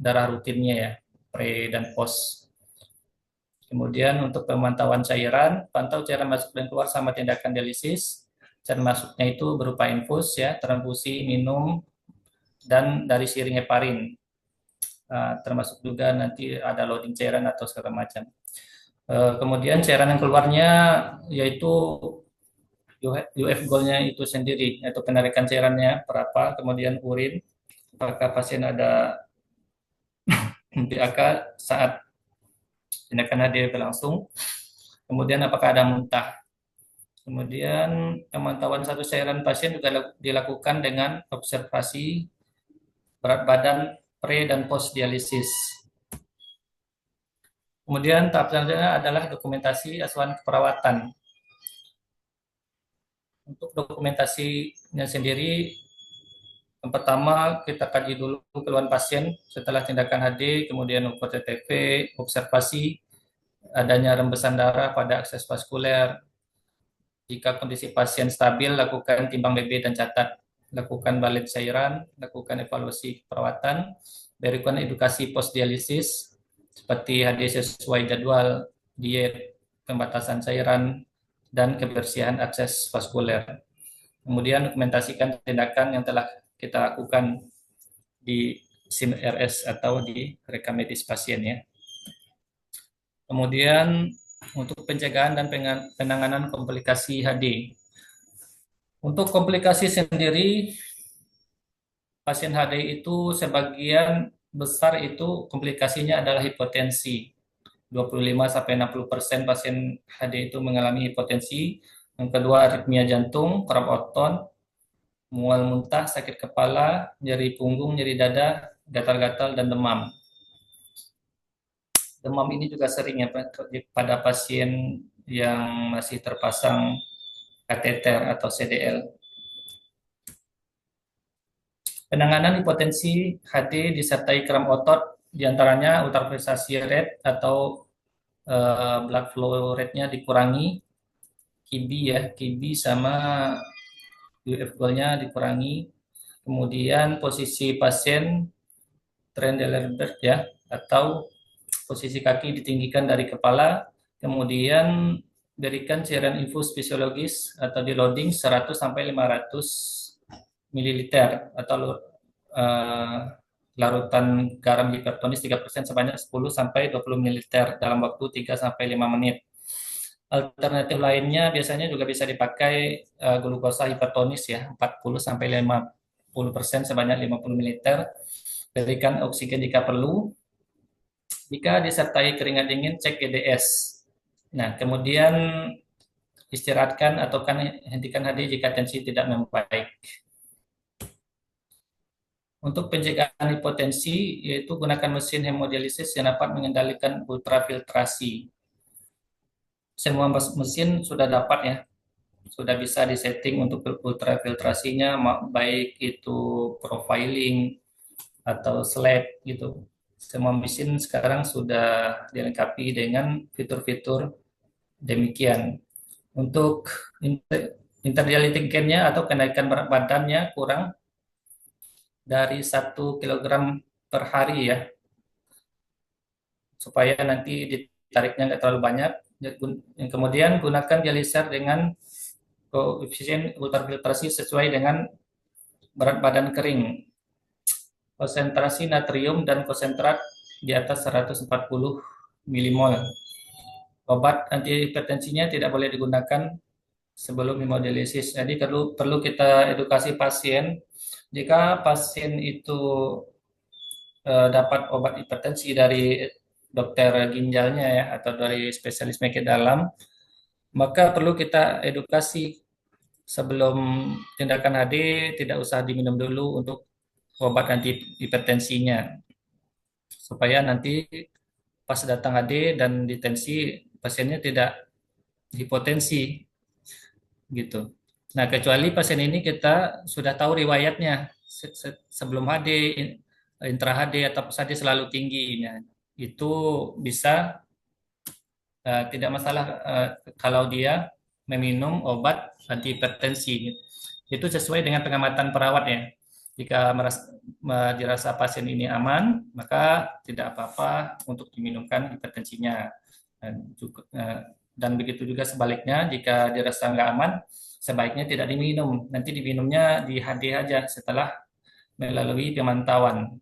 darah rutinnya ya, pre dan post. Kemudian untuk pemantauan cairan, pantau cairan masuk dan keluar sama tindakan dialisis. Cairan masuknya itu berupa infus ya, transfusi, minum, dan dari siring heparin. Termasuk juga nanti ada loading cairan atau segala macam. Kemudian cairan yang keluarnya yaitu UF goalnya itu sendiri, yaitu penarikan cairannya berapa, kemudian urin, apakah pasien ada PAK saat tindakan HD berlangsung, kemudian apakah ada muntah. Kemudian pemantauan satu cairan pasien juga dilakukan dengan observasi berat badan pre dan post dialisis. Kemudian tahap selanjutnya adalah dokumentasi asuhan keperawatan. Untuk dokumentasinya sendiri, yang pertama kita kaji dulu keluhan pasien setelah tindakan HD, kemudian ukur TTV, observasi adanya rembesan darah pada akses vaskuler. Jika kondisi pasien stabil, lakukan timbang BB dan catat. Lakukan balik cairan, lakukan evaluasi perawatan, berikan edukasi post dialisis seperti HD sesuai jadwal, diet, pembatasan cairan, dan kebersihan akses vaskuler. Kemudian dokumentasikan tindakan yang telah kita lakukan di SIM RS atau di rekam medis pasien ya. Kemudian untuk pencegahan dan penanganan komplikasi HD. Untuk komplikasi sendiri, pasien HD itu sebagian besar itu komplikasinya adalah hipotensi. 25-60% pasien HD itu mengalami hipotensi. Yang kedua aritmia jantung, kerap otot, mual muntah, sakit kepala, nyeri punggung, nyeri dada, gatal-gatal, dan demam. Demam ini juga sering ya pada pasien yang masih terpasang kateter atau CDL. Penanganan hipotensi HD disertai kram otot, diantaranya ultrafiltrasi rate atau blood flow rate-nya dikurangi, KIBI ya, KIBI sama UF goal-nya dikurangi, kemudian posisi pasien Trendelenburg ya, atau posisi kaki ditinggikan dari kepala, kemudian berikan cairan infus fisiologis atau di loading 100 sampai 500 ml atau larutan garam hipertonis 3% sebanyak 10 sampai 20 ml dalam waktu 3 sampai 5 menit. Alternatif lainnya biasanya juga bisa dipakai glukosa hipertonis ya, 40 sampai 50% sebanyak 50 ml. Berikan oksigen jika perlu. Jika disertai keringat dingin, cek GDS. Nah, kemudian istirahatkan atau hentikan HD jika tensi tidak membaik. Untuk pencegahan hipotensi, yaitu gunakan mesin hemodialisis yang dapat mengendalikan ultrafiltrasi. Semua mesin sudah dapat ya, sudah bisa disetting untuk ultrafiltrasinya, baik itu profiling atau slab gitu. Semua mesin sekarang sudah dilengkapi dengan fitur-fitur demikian. Untuk interdialitic gain-nya atau kenaikan berat badannya kurang dari 1 kilogram per hari ya, supaya nanti ditariknya nggak terlalu banyak. Kemudian gunakan dialiser dengan koefisien ultrafiltrasi sesuai dengan berat badan kering. Konsentrasi natrium dan konsentrat di atas 140 milimol. Obat antihipertensinya tidak boleh digunakan sebelum hemodialisis. Jadi perlu kita edukasi pasien. Jika pasien itu dapat obat hipertensi dari dokter ginjalnya ya atau dari spesialis penyakit dalam, maka perlu kita edukasi sebelum tindakan HD tidak usah diminum dulu untuk obat anti hipertensinya supaya nanti pas datang HD dan ditensi pasiennya tidak hipotensi gitu. Nah, kecuali pasien ini kita sudah tahu riwayatnya sebelum HD, intra HD atau pas HD selalu tinggi. Nah, itu bisa tidak masalah kalau dia meminum obat antihipertensi. Itu sesuai dengan pengamatan perawat ya. Jika dirasa pasien ini aman, maka tidak apa-apa untuk diminumkan hipertensinya. Dan begitu juga sebaliknya, jika dirasa nggak aman, sebaiknya tidak diminum. Nanti diminumnya di HD aja setelah melalui pemantauan.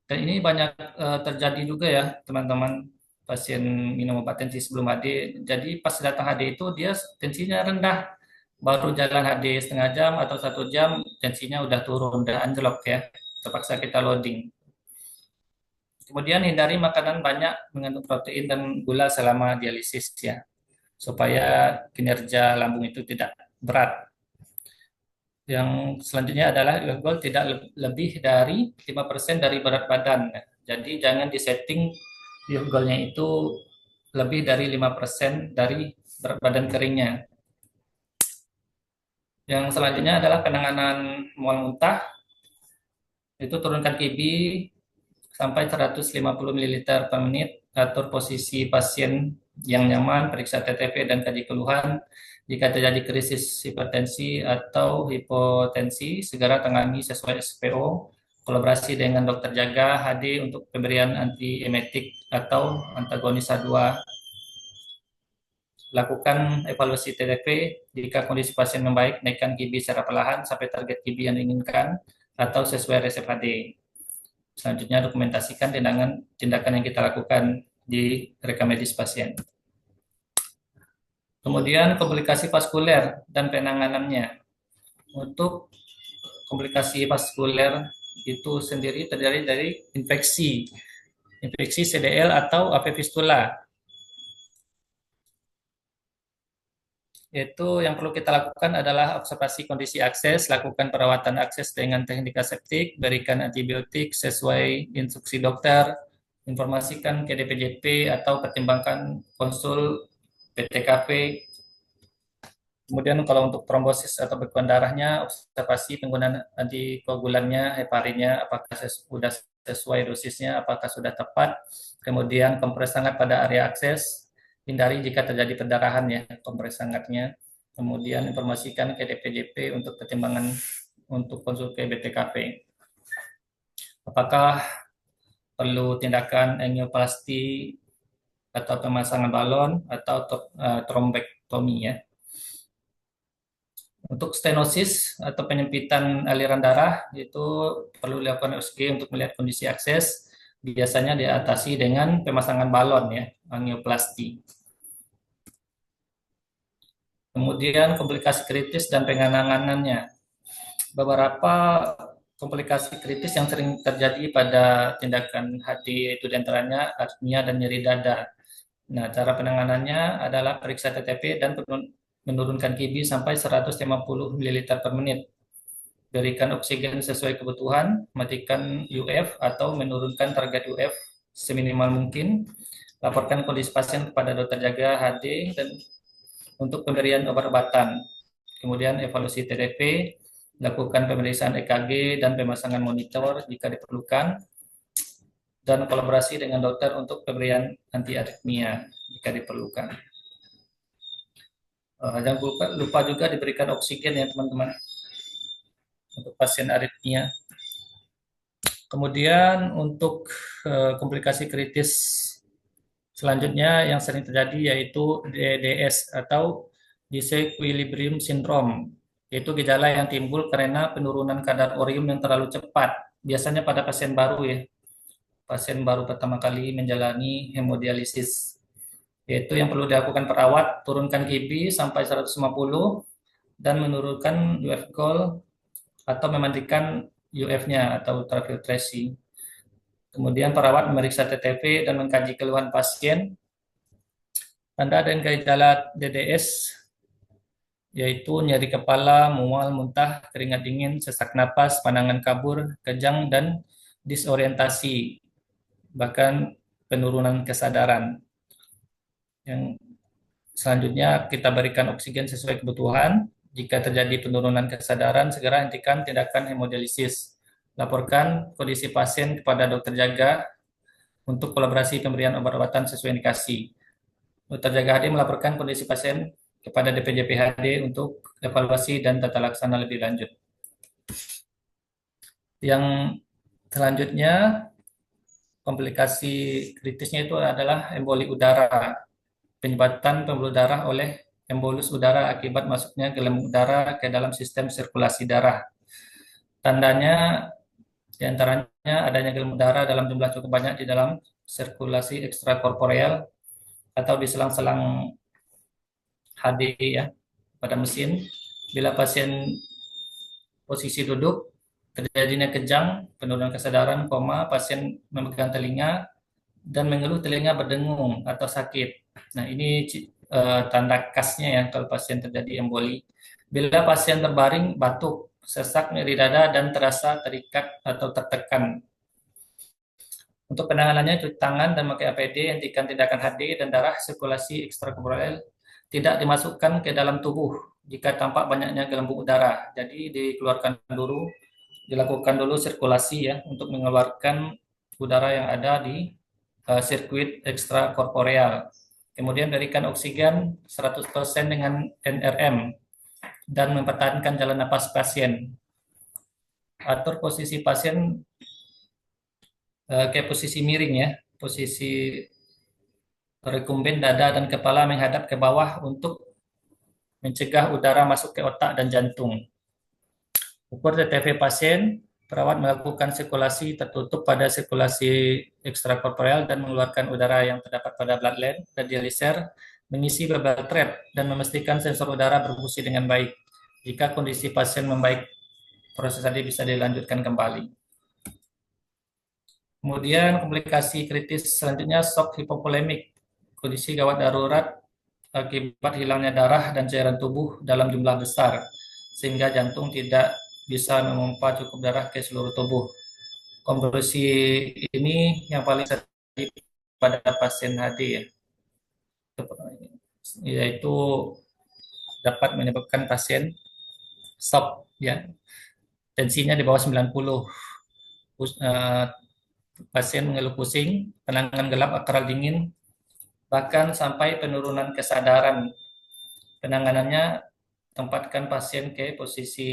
Dan ini banyak terjadi juga ya, teman-teman, pasien minum obat tensi sebelum HD. Jadi pas datang HD itu dia tensinya rendah, baru jalan HD setengah jam atau 1 jam, tensinya udah turun, udah anjlok ya, terpaksa kita loading. Kemudian hindari makanan banyak mengandung protein dan gula selama dialisis ya, supaya kinerja lambung itu tidak berat. Yang selanjutnya adalah goal tidak lebih dari 5% dari berat badan. Jadi jangan disetting goalnya itu lebih dari 5% dari berat badan keringnya. Yang selanjutnya adalah penanganan mual muntah. Itu turunkan KB sampai 150 ml per menit, atur posisi pasien yang nyaman, periksa TTP dan kaji keluhan. Jika terjadi krisis hipertensi atau hipotensi, segera tangani sesuai SPO. Kolaborasi dengan dokter jaga HD untuk pemberian antiemetik atau antagonis H2. Lakukan evaluasi TTP. Jika kondisi pasien membaik, naikkan KB secara perlahan sampai target KB yang diinginkan atau sesuai resep HD. Selanjutnya dokumentasikan tindakan yang kita lakukan di rekam medis pasien. Kemudian komplikasi vaskuler dan penanganannya. Untuk komplikasi vaskuler itu sendiri terdiri dari infeksi CDL atau AV fistula. Itu yang perlu kita lakukan adalah observasi kondisi akses, lakukan perawatan akses dengan teknik aseptik, berikan antibiotik sesuai instruksi dokter, informasikan ke DPJP atau pertimbangkan konsul PTKP. Kemudian kalau untuk trombosis atau bekuan darahnya, observasi penggunaan antikoagulannya, heparinnya, apakah sudah sesuai dosisnya, apakah sudah tepat. Kemudian kompres hangat pada area akses, hindari jika terjadi perdarahan ya, kompres hangatnya. Kemudian informasikan ke DPJP untuk pertimbangan untuk konsul ke BTKP. Apakah perlu tindakan angioplasti atau pemasangan balon atau trombektomi ya. Untuk stenosis atau penyempitan aliran darah itu perlu dilakukan USG untuk melihat kondisi akses. Biasanya diatasi dengan pemasangan balon ya, angioplasti. Kemudian komplikasi kritis dan penanganannya. Beberapa komplikasi kritis yang sering terjadi pada tindakan HD itu diantaranya aritmia dan nyeri dada. Nah, cara penanganannya adalah periksa TTP dan menurunkan KB sampai 150 ml per menit. Berikan oksigen sesuai kebutuhan, matikan UF atau menurunkan target UF seminimal mungkin. Laporkan kondisi pasien kepada dokter jaga HD dan untuk pemberian obat-obatan. Kemudian evaluasi TTP, lakukan pemeriksaan EKG dan pemasangan monitor jika diperlukan, dan kolaborasi dengan dokter untuk pemberian antiaritmia jika diperlukan. Jangan lupa juga diberikan oksigen ya teman-teman untuk pasien aritmia. Kemudian untuk komplikasi kritis selanjutnya yang sering terjadi yaitu DDS atau disequilibrium syndrome, yaitu gejala yang timbul karena penurunan kadar orium yang terlalu cepat, biasanya pada pasien baru ya, pasien baru pertama kali menjalani hemodialisis. Yaitu yang perlu dilakukan perawat, turunkan KB sampai 150 dan menurunkan UF goal atau mematikan UF-nya atau ultrafiltrasi. Kemudian perawat memeriksa TTP dan mengkaji keluhan pasien. Tanda dan gejala DDS yaitu nyeri kepala, mual, muntah, keringat dingin, sesak napas, pandangan kabur, kejang, dan disorientasi, bahkan penurunan kesadaran. Yang selanjutnya kita berikan oksigen sesuai kebutuhan. Jika terjadi penurunan kesadaran, segera hentikan tindakan hemodialisis. Laporkan kondisi pasien kepada dokter jaga untuk kolaborasi pemberian obat-obatan sesuai indikasi. Dokter jaga HD melaporkan kondisi pasien kepada DPJP HD untuk evaluasi dan tata laksana lebih lanjut. Yang selanjutnya, komplikasi kritisnya itu adalah emboli udara, penyebatan pembuluh darah oleh embolus udara akibat masuknya gelembung udara ke dalam sistem sirkulasi darah. Tandanya diantaranya adanya gelembung darah dalam jumlah cukup banyak di dalam sirkulasi ekstrakorporeal atau di selang-selang HD ya pada mesin. Bila pasien posisi duduk, terjadinya kejang, penurunan kesadaran, koma, pasien memegang telinga dan mengeluh telinga berdengung atau sakit. Nah, ini tanda khasnya ya kalau pasien terjadi emboli. Bila pasien terbaring, batuk, sesak, nyeri dada, dan terasa terikat atau tertekan. Untuk penanganannya, cuci tangan dan pakai APD, hentikan tindakan HD dan darah sirkulasi ekstrakorporeal tidak dimasukkan ke dalam tubuh jika tampak banyaknya gelembung udara. Jadi dikeluarkan dulu, dilakukan dulu sirkulasi ya untuk mengeluarkan udara yang ada di sirkuit ekstrakorporeal. Kemudian berikan oksigen 100% dengan NRM dan mempertahankan jalan napas pasien. Atur posisi pasien ke posisi miring ya, posisi rekumben dada dan kepala menghadap ke bawah untuk mencegah udara masuk ke otak dan jantung. Ukur TTV pasien, perawat melakukan sirkulasi tertutup pada sirkulasi ekstrakorporeal dan mengeluarkan udara yang terdapat pada bloodline dan dialiser, mengisi bubble trap dan memastikan sensor udara berfungsi dengan baik. Jika kondisi pasien membaik, proses tadi bisa dilanjutkan kembali. Kemudian komplikasi kritis selanjutnya shock hipovolemik, kondisi gawat darurat akibat hilangnya darah dan cairan tubuh dalam jumlah besar, sehingga jantung tidak bisa memompa cukup darah ke seluruh tubuh. Kondisi ini yang paling sering pada pasien HD ya, yaitu dapat menyebabkan pasien shock ya, tensinya di bawah 90, pasien mengeluh pusing, penangan gelap, akral dingin, bahkan sampai penurunan kesadaran. Penanganannya tempatkan pasien ke posisi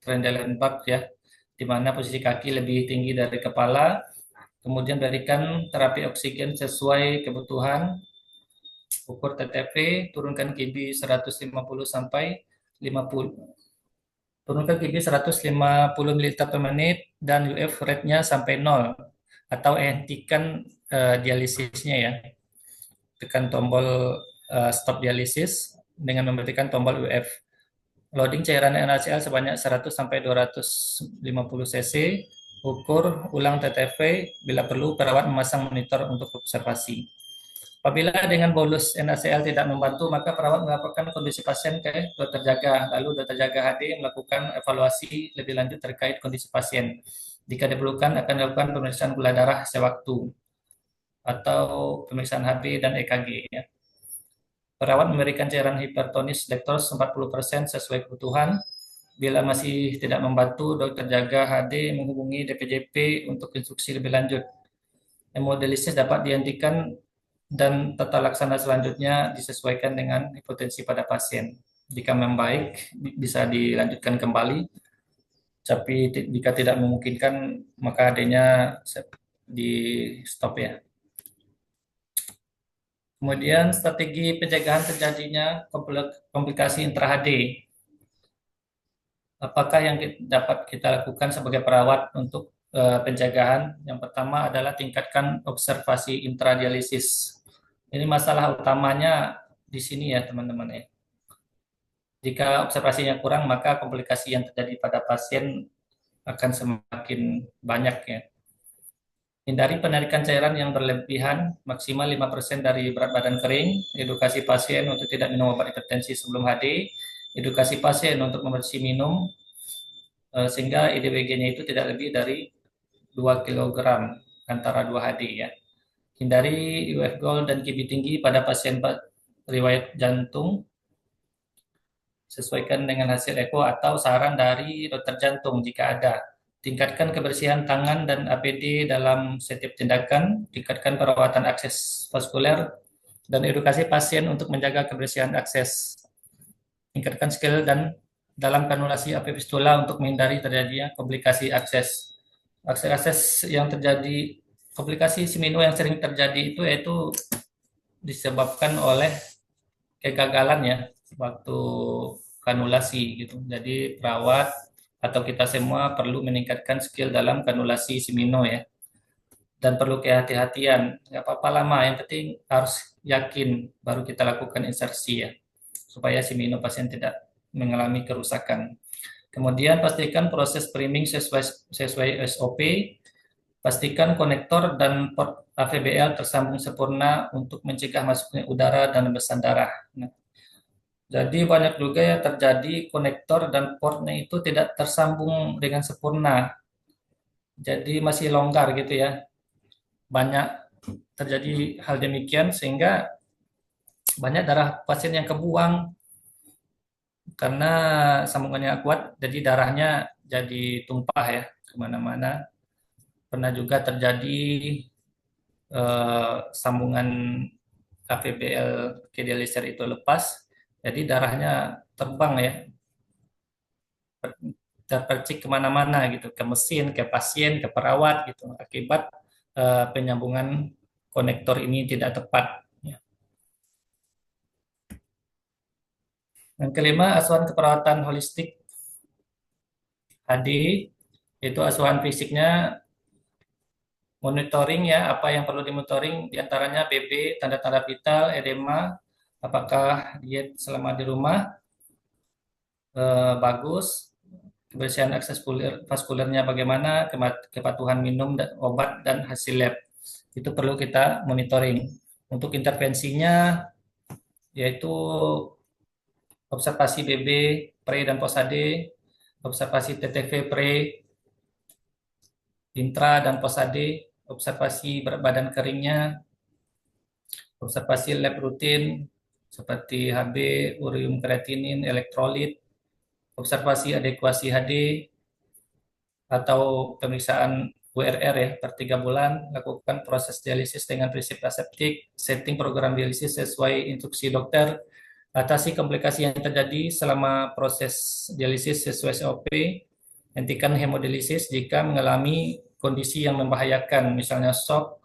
Trendelenburg ya, di mana posisi kaki lebih tinggi dari kepala. Kemudian berikan terapi oksigen sesuai kebutuhan. Ukur TTP, turunkan KB 150 sampai 50. Turunkan KB 150 ml per menit dan UF rate-nya sampai 0 atau hentikan dialisisnya ya. Tekan tombol stop dialisis dengan memberikan tombol UF. Loading cairan NaCl sebanyak 100 sampai 250 cc. Ukur ulang TTV, bila perlu perawat memasang monitor untuk observasi. Apabila dengan bolus NaCl tidak membantu, maka perawat melaporkan kondisi pasien ke dokter jaga. Lalu dokter jaga HD melakukan evaluasi lebih lanjut terkait kondisi pasien. Jika diperlukan, akan dilakukan pemeriksaan gula darah sewaktu atau pemeriksaan HB dan EKG. Ya. Perawat memberikan cairan hipertonis dextrose 40% sesuai kebutuhan. Bila masih tidak membantu, dokter jaga HD menghubungi DPJP untuk instruksi lebih lanjut. Hemodialisis dapat dihentikan dan tata laksana selanjutnya disesuaikan dengan hipotensi pada pasien. Jika membaik, bisa dilanjutkan kembali. Tapi jika tidak memungkinkan, maka HD-nya di stop ya. Kemudian strategi pencegahan terjadinya komplikasi intra-HD. Apakah yang dapat kita lakukan sebagai perawat untuk pencegahan? Yang pertama adalah tingkatkan observasi intradialisis. Ini masalah utamanya di sini ya teman-teman ya. Jika observasinya kurang, maka komplikasi yang terjadi pada pasien akan semakin banyak ya. Hindari penarikan cairan yang berlebihan, maksimal 5% dari berat badan kering, edukasi pasien untuk tidak minum obat hipertensi sebelum HD, edukasi pasien untuk membersih minum, sehingga IDWG-nya itu tidak lebih dari 2 kilogram antara 2 HD ya. Hindari UF Gold dan QB tinggi pada pasien riwayat jantung, sesuaikan dengan hasil eko atau saran dari dokter jantung jika ada. Tingkatkan kebersihan tangan dan APD dalam setiap tindakan, tingkatkan perawatan akses vaskuler, dan edukasi pasien untuk menjaga kebersihan akses. Tingkatkan skill dan dalam kanulasi AP fistula untuk menghindari terjadinya komplikasi akses. Akses yang terjadi, komplikasi simino yang sering terjadi itu yaitu disebabkan oleh kegagalan ya waktu kanulasi gitu. Jadi perawat atau kita semua perlu meningkatkan skill dalam kanulasi simino ya. Dan perlu kehati-hatian. Nggak apa-apa lama, yang penting harus yakin baru kita lakukan insersi ya. Supaya simino pasien tidak mengalami kerusakan. Kemudian pastikan proses priming sesuai SOP. Pastikan konektor dan port AVBL tersambung sempurna untuk mencegah masuknya udara dan hembusan darah. Nah, jadi banyak juga ya terjadi konektor dan portnya itu tidak tersambung dengan sempurna. Jadi masih longgar gitu ya. Banyak terjadi hal demikian sehingga banyak darah pasien yang kebuang karena sambungannya kuat, jadi darahnya jadi tumpah ya kemana-mana. Pernah juga terjadi sambungan KVBL dialiser itu lepas, jadi darahnya terbang ya, terpercik kemana-mana gitu, ke mesin, ke pasien, ke perawat gitu, akibat penyambungan konektor ini tidak tepat. Ya. Yang kelima, asuhan keperawatan holistik HD, itu asuhan fisiknya monitoring ya, apa yang perlu dimonitoring diantaranya BB, tanda-tanda vital, edema, apakah diet selama di rumah bagus, kebersihan akses vaskulernya bagaimana, kepatuhan minum obat dan hasil lab. Itu perlu kita monitoring. Untuk intervensinya yaitu observasi BB, pre dan post AD, observasi TTV pre, intra dan post AD, observasi berat badan keringnya, observasi lab rutin seperti HB, urium kreatinin, elektrolit, observasi adekuasi HD, atau pemeriksaan URR ya per 3 bulan, lakukan proses dialisis dengan prinsip aseptik, setting program dialisis sesuai instruksi dokter, atasi komplikasi yang terjadi selama proses dialisis sesuai SOP, hentikan hemodialisis jika mengalami kondisi yang membahayakan, misalnya shock,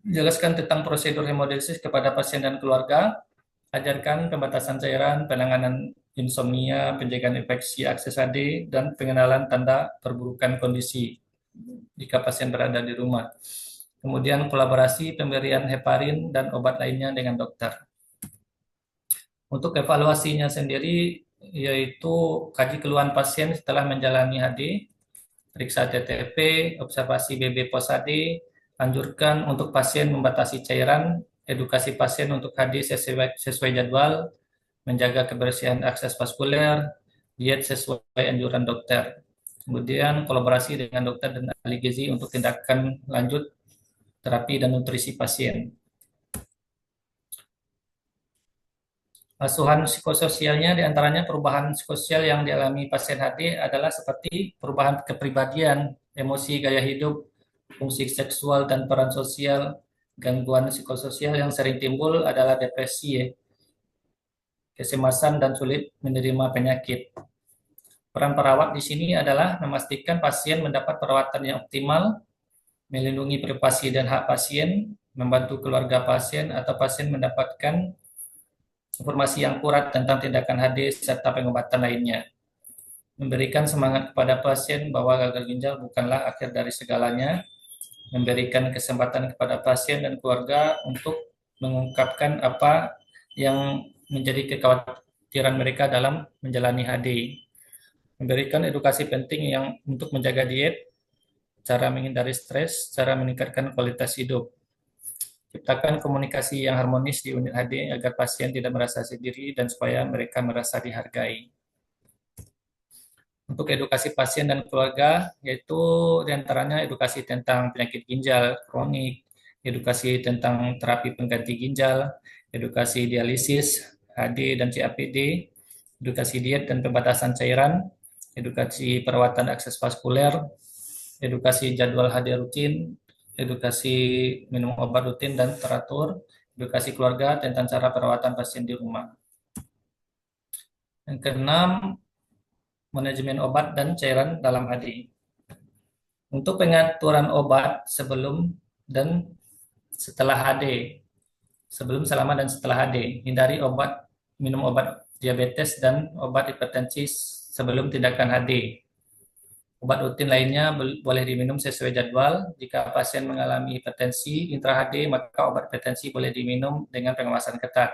jelaskan tentang prosedur hemodialisis kepada pasien dan keluarga, ajarkan pembatasan cairan, penanganan insomnia, penjagaan infeksi akses AD, dan pengenalan tanda perburukan kondisi jika pasien berada di rumah. Kemudian kolaborasi pemberian heparin dan obat lainnya dengan dokter. Untuk evaluasinya sendiri yaitu kaji keluhan pasien setelah menjalani HD, periksa TTP, observasi BB pos HD, anjurkan untuk pasien membatasi cairan, edukasi pasien untuk HD sesuai jadwal, menjaga kebersihan akses vaskuler, diet sesuai anjuran dokter. Kemudian kolaborasi dengan dokter dan ahli gizi untuk tindakan lanjut terapi dan nutrisi pasien. Asuhan psikososialnya diantaranya perubahan psikososial yang dialami pasien HD adalah seperti perubahan kepribadian, emosi, gaya hidup, fungsi seksual dan peran sosial. Gangguan psikososial yang sering timbul adalah depresi, kecemasan, dan sulit menerima penyakit. Peran perawat di sini adalah memastikan pasien mendapat perawatan yang optimal, melindungi privasi dan hak pasien, membantu keluarga pasien atau pasien mendapatkan informasi yang akurat tentang tindakan HD serta pengobatan lainnya. Memberikan semangat kepada pasien bahwa gagal ginjal bukanlah akhir dari segalanya, memberikan kesempatan kepada pasien dan keluarga untuk mengungkapkan apa yang menjadi kekhawatiran mereka dalam menjalani HD. Memberikan edukasi penting yang untuk menjaga diet, cara menghindari stres, cara meningkatkan kualitas hidup. Ciptakan komunikasi yang harmonis di unit HD agar pasien tidak merasa sendiri dan supaya mereka merasa dihargai. Untuk edukasi pasien dan keluarga, yaitu diantaranya edukasi tentang penyakit ginjal kronik, edukasi tentang terapi pengganti ginjal, edukasi dialisis, HD dan CAPD, edukasi diet dan pembatasan cairan, edukasi perawatan akses vaskuler, edukasi jadwal HD rutin, edukasi minum obat rutin dan teratur, edukasi keluarga tentang cara perawatan pasien di rumah. Yang keenam, manajemen obat dan cairan dalam HD. Untuk pengaturan obat sebelum dan setelah HD, sebelum, selama, dan setelah HD, hindari minum obat diabetes dan obat hipertensi sebelum tindakan HD. Obat rutin lainnya boleh diminum sesuai jadwal. Jika pasien mengalami hipertensi intra HD, maka obat hipertensi boleh diminum dengan pengawasan ketat.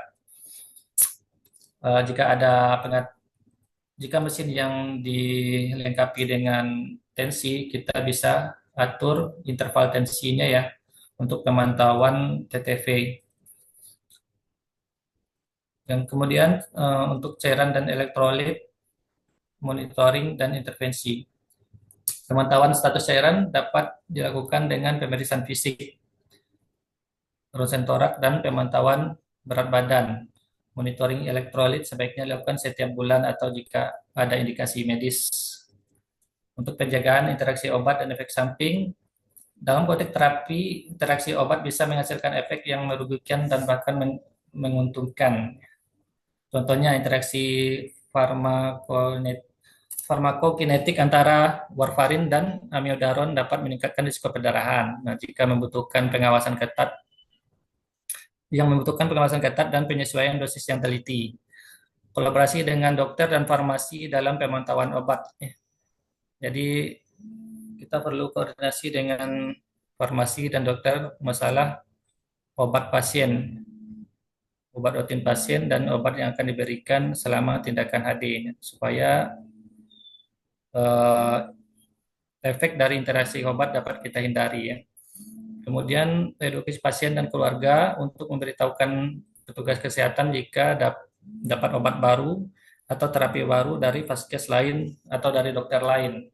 Jika mesin yang dilengkapi dengan tensi, kita bisa atur interval tensinya ya untuk pemantauan TTV. Dan kemudian untuk cairan dan elektrolit, monitoring dan intervensi. Pemantauan status cairan dapat dilakukan dengan pemeriksaan fisik, ronsen torak, dan pemantauan berat badan. Monitoring elektrolit sebaiknya dilakukan setiap bulan atau jika ada indikasi medis. Untuk penjagaan interaksi obat dan efek samping, dalam konteks terapi, interaksi obat bisa menghasilkan efek yang merugikan dan bahkan menguntungkan. Contohnya interaksi farmakokinetik antara warfarin dan amiodaron dapat meningkatkan risiko perdarahan. Nah, jika membutuhkan pengawasan ketat dan penyesuaian dosis yang teliti. Kolaborasi dengan dokter dan farmasi dalam pemantauan obat. Jadi kita perlu koordinasi dengan farmasi dan dokter masalah obat pasien, obat rutin pasien, dan obat yang akan diberikan selama tindakan HD, supaya efek dari interaksi obat dapat kita hindari ya. Kemudian edukasi pasien dan keluarga untuk memberitahukan petugas kesehatan jika dapat obat baru atau terapi baru dari vaskes lain atau dari dokter lain.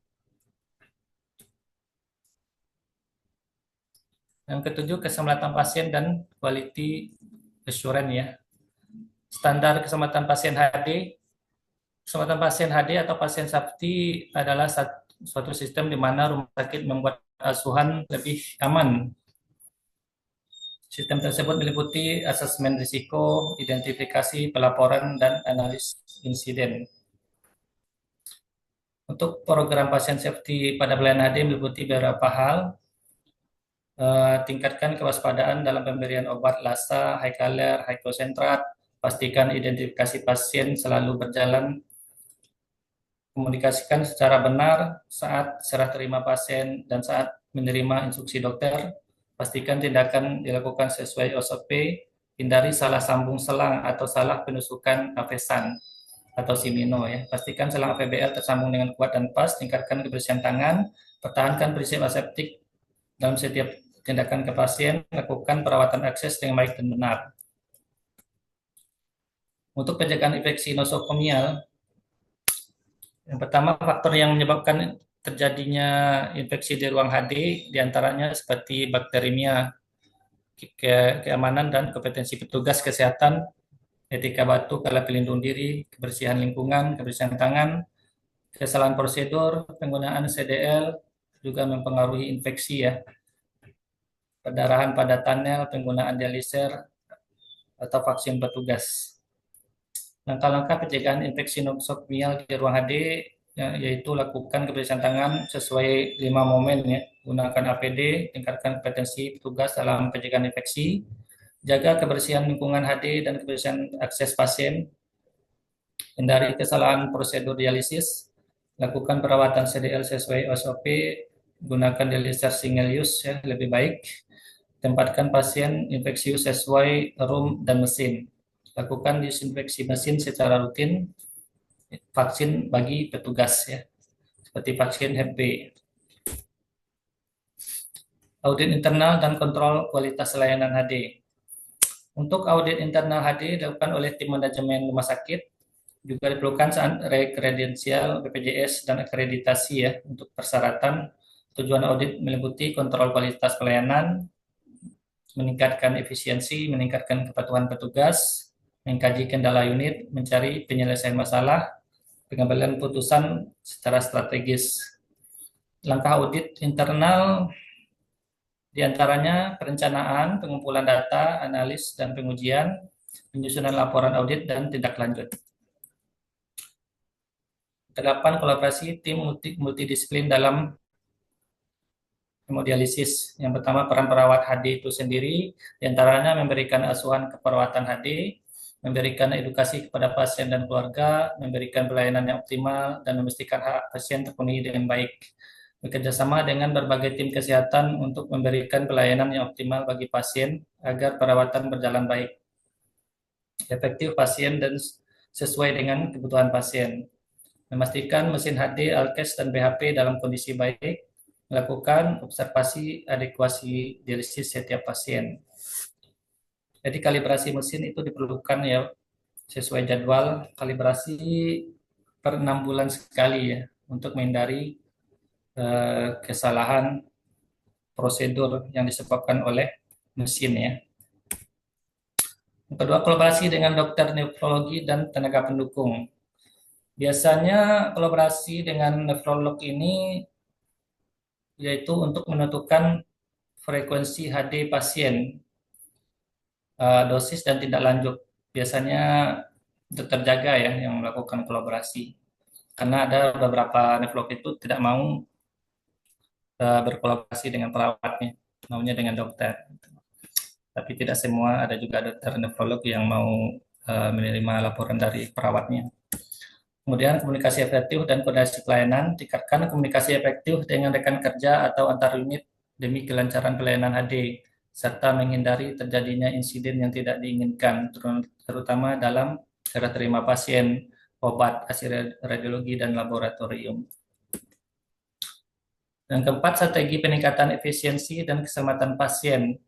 Yang ketujuh, keselamatan pasien dan quality assurance ya. Standar keselamatan pasien HD. Keselamatan pasien HD atau pasien safety adalah suatu sistem di mana rumah sakit membuat asuhan lebih aman. Sistem tersebut meliputi asesmen risiko, identifikasi, pelaporan, dan analis insiden. Untuk program pasien safety pada pelayanan HD meliputi beberapa hal. Tingkatkan kewaspadaan dalam pemberian obat LASA, high color, high concentrat. Pastikan identifikasi pasien selalu berjalan. Komunikasikan secara benar saat serah terima pasien dan saat menerima instruksi dokter. Pastikan tindakan dilakukan sesuai SOP. Hindari salah sambung selang atau salah penusukan havesan atau simino ya. Pastikan selang AVBL tersambung dengan kuat dan pas. Tingkatkan kebersihan tangan. Pertahankan prinsip aseptik dalam setiap tindakan ke pasien. Lakukan perawatan akses dengan baik dan benar. Untuk pencegahan infeksi nosokomial, yang pertama, faktor yang menyebabkan terjadinya infeksi di ruang HD diantaranya seperti bakterimia, keamanan dan kompetensi petugas kesehatan, etika batuk, alat pelindung diri, kebersihan lingkungan, kebersihan tangan, kesalahan prosedur, penggunaan CDL juga mempengaruhi infeksi ya. Perdarahan pada tunnel, penggunaan dialiser atau vaksin petugas. Langkah-langkah pencegahan infeksi nosokomial di ruang HD yaitu lakukan kebersihan tangan sesuai 5 momen ya. Gunakan APD, tingkatkan kompetensi petugas dalam pencegahan infeksi, jaga kebersihan lingkungan HD dan kebersihan akses pasien, hindari kesalahan prosedur dialisis, lakukan perawatan CDL sesuai SOP, gunakan dialiser single use ya, lebih baik, tempatkan pasien infeksius sesuai room dan mesin. Lakukan disinfeksi mesin secara rutin, vaksin bagi petugas ya, seperti vaksin Hep B. Audit internal dan kontrol kualitas layanan HD. Untuk audit internal HD dilakukan oleh tim manajemen rumah sakit, juga diperlukan saat rekredensial BPJS dan akreditasi ya untuk persyaratan. Tujuan audit meliputi kontrol kualitas pelayanan, meningkatkan efisiensi, meningkatkan kepatuhan petugas, mengkaji kendala unit, mencari penyelesaian masalah, pengambilan putusan secara strategis. Langkah audit internal diantaranya perencanaan, pengumpulan data, analis, dan pengujian, penyusunan laporan audit, dan tindak lanjut. Terdapat kolaborasi tim multidisiplin dalam hemodialisis. Yang pertama, peran perawat HD itu sendiri, diantaranya memberikan asuhan keperawatan HD, memberikan edukasi kepada pasien dan keluarga, memberikan pelayanan yang optimal, dan memastikan hak pasien terpenuhi dengan baik. Bekerjasama dengan berbagai tim kesehatan untuk memberikan pelayanan yang optimal bagi pasien agar perawatan berjalan baik, efektif pasien dan sesuai dengan kebutuhan pasien. Memastikan mesin HD, Alkes, dan BHP dalam kondisi baik, melakukan observasi adekuasi dialisis setiap pasien. Jadi kalibrasi mesin itu diperlukan ya sesuai jadwal kalibrasi per 6 bulan sekali ya untuk menghindari kesalahan prosedur yang disebabkan oleh mesin ya. Yang kedua, kolaborasi dengan dokter nefrologi dan tenaga pendukung. Biasanya kolaborasi dengan nefrolog ini yaitu untuk menentukan frekuensi HD pasien, dosis dan tindak lanjut. Biasanya dokter jaga ya yang melakukan kolaborasi. Karena ada beberapa nefrolog itu tidak mau berkolaborasi dengan perawatnya, maunya dengan dokter. Tapi tidak semua, ada juga dokter nefrolog yang mau menerima laporan dari perawatnya. Kemudian komunikasi efektif dan koordinasi pelayanan, tingkatkan komunikasi efektif dengan rekan kerja atau antar unit demi kelancaran pelayanan HD, serta menghindari terjadinya insiden yang tidak diinginkan, terutama dalam serah terima pasien, obat, hasil radiologi, dan laboratorium. Dan keempat, strategi peningkatan efisiensi dan keselamatan pasien.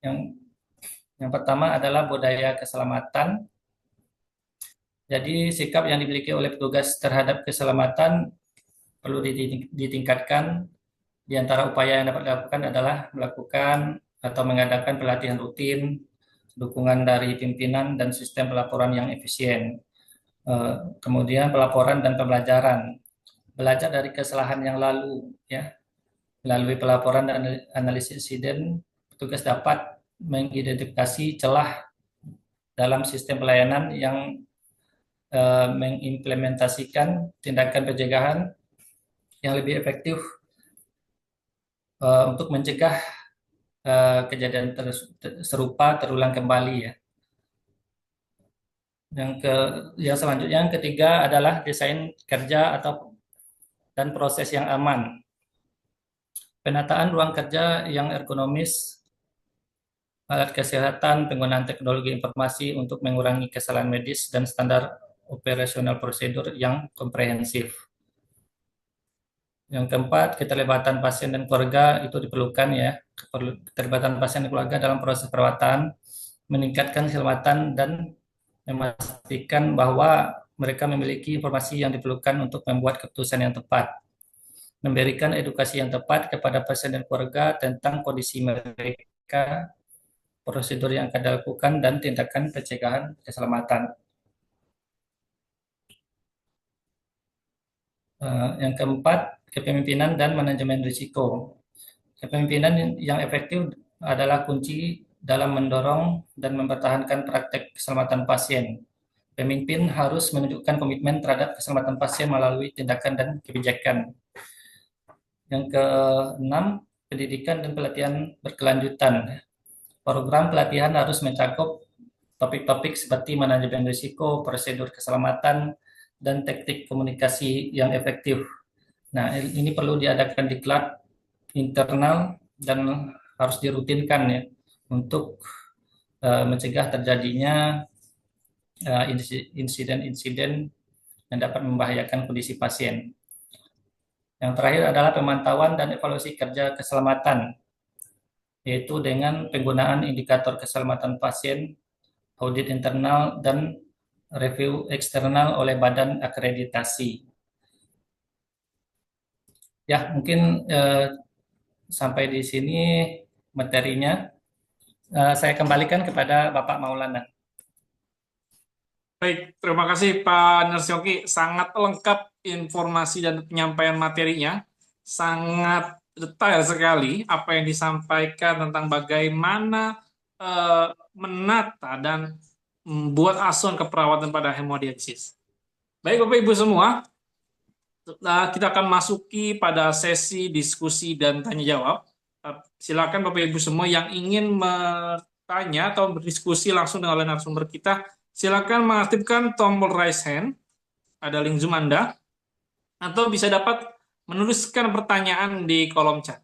Yang pertama adalah budaya keselamatan. Jadi sikap yang dimiliki oleh petugas terhadap keselamatan perlu ditingkatkan. Di antara upaya yang dapat dilakukan adalah melakukan atau mengadakan pelatihan rutin, dukungan dari pimpinan, dan sistem pelaporan yang efisien. Kemudian pelaporan dan pembelajaran. Belajar dari kesalahan yang lalu, ya. Melalui pelaporan dan analisis insiden, petugas dapat mengidentifikasi celah dalam sistem pelayanan yang mengimplementasikan tindakan pencegahan yang lebih efektif untuk mencegah kejadian serupa terulang kembali ya. Yang selanjutnya, yang ketiga adalah desain kerja dan proses yang aman. Penataan ruang kerja yang ergonomis, alat kesehatan, penggunaan teknologi informasi untuk mengurangi kesalahan medis, dan standar operasional prosedur yang komprehensif. Yang keempat, keterlibatan pasien dan keluarga itu diperlukan ya. Keterlibatan pasien dan keluarga dalam proses perawatan, meningkatkan keselamatan dan memastikan bahwa mereka memiliki informasi yang diperlukan untuk membuat keputusan yang tepat. Memberikan edukasi yang tepat kepada pasien dan keluarga tentang kondisi mereka, prosedur yang akan dilakukan, dan tindakan pencegahan keselamatan. Yang keempat, kepemimpinan dan manajemen risiko. Kepemimpinan yang efektif adalah kunci dalam mendorong dan mempertahankan praktek keselamatan pasien. Pemimpin harus menunjukkan komitmen terhadap keselamatan pasien melalui tindakan dan kebijakan. Yang keenam, pendidikan dan pelatihan berkelanjutan. Program pelatihan harus mencakup topik-topik seperti manajemen risiko, prosedur keselamatan, dan teknik komunikasi yang efektif. Nah, ini perlu diadakan diklat internal dan harus dirutinkan ya untuk mencegah terjadinya insiden-insiden yang dapat membahayakan kondisi pasien. Yang terakhir adalah pemantauan dan evaluasi kerja keselamatan, yaitu dengan penggunaan indikator keselamatan pasien, audit internal, dan review eksternal oleh badan akreditasi. Ya, mungkin sampai di sini materinya. Saya kembalikan kepada Bapak Maulana. Baik, terima kasih Pak Nersyoki. Sangat lengkap informasi dan penyampaian materinya. Sangat detail sekali apa yang disampaikan tentang bagaimana menata dan membuat asuhan keperawatan pada hemodialisis. Baik Bapak Ibu semua, kita akan masuki pada sesi diskusi dan tanya jawab. Silakan Bapak Ibu semua yang ingin bertanya atau berdiskusi langsung dengan narasumber kita, silakan mengaktifkan tombol raise hand, ada link Zoom Anda, atau bisa dapat menuliskan pertanyaan di kolom chat.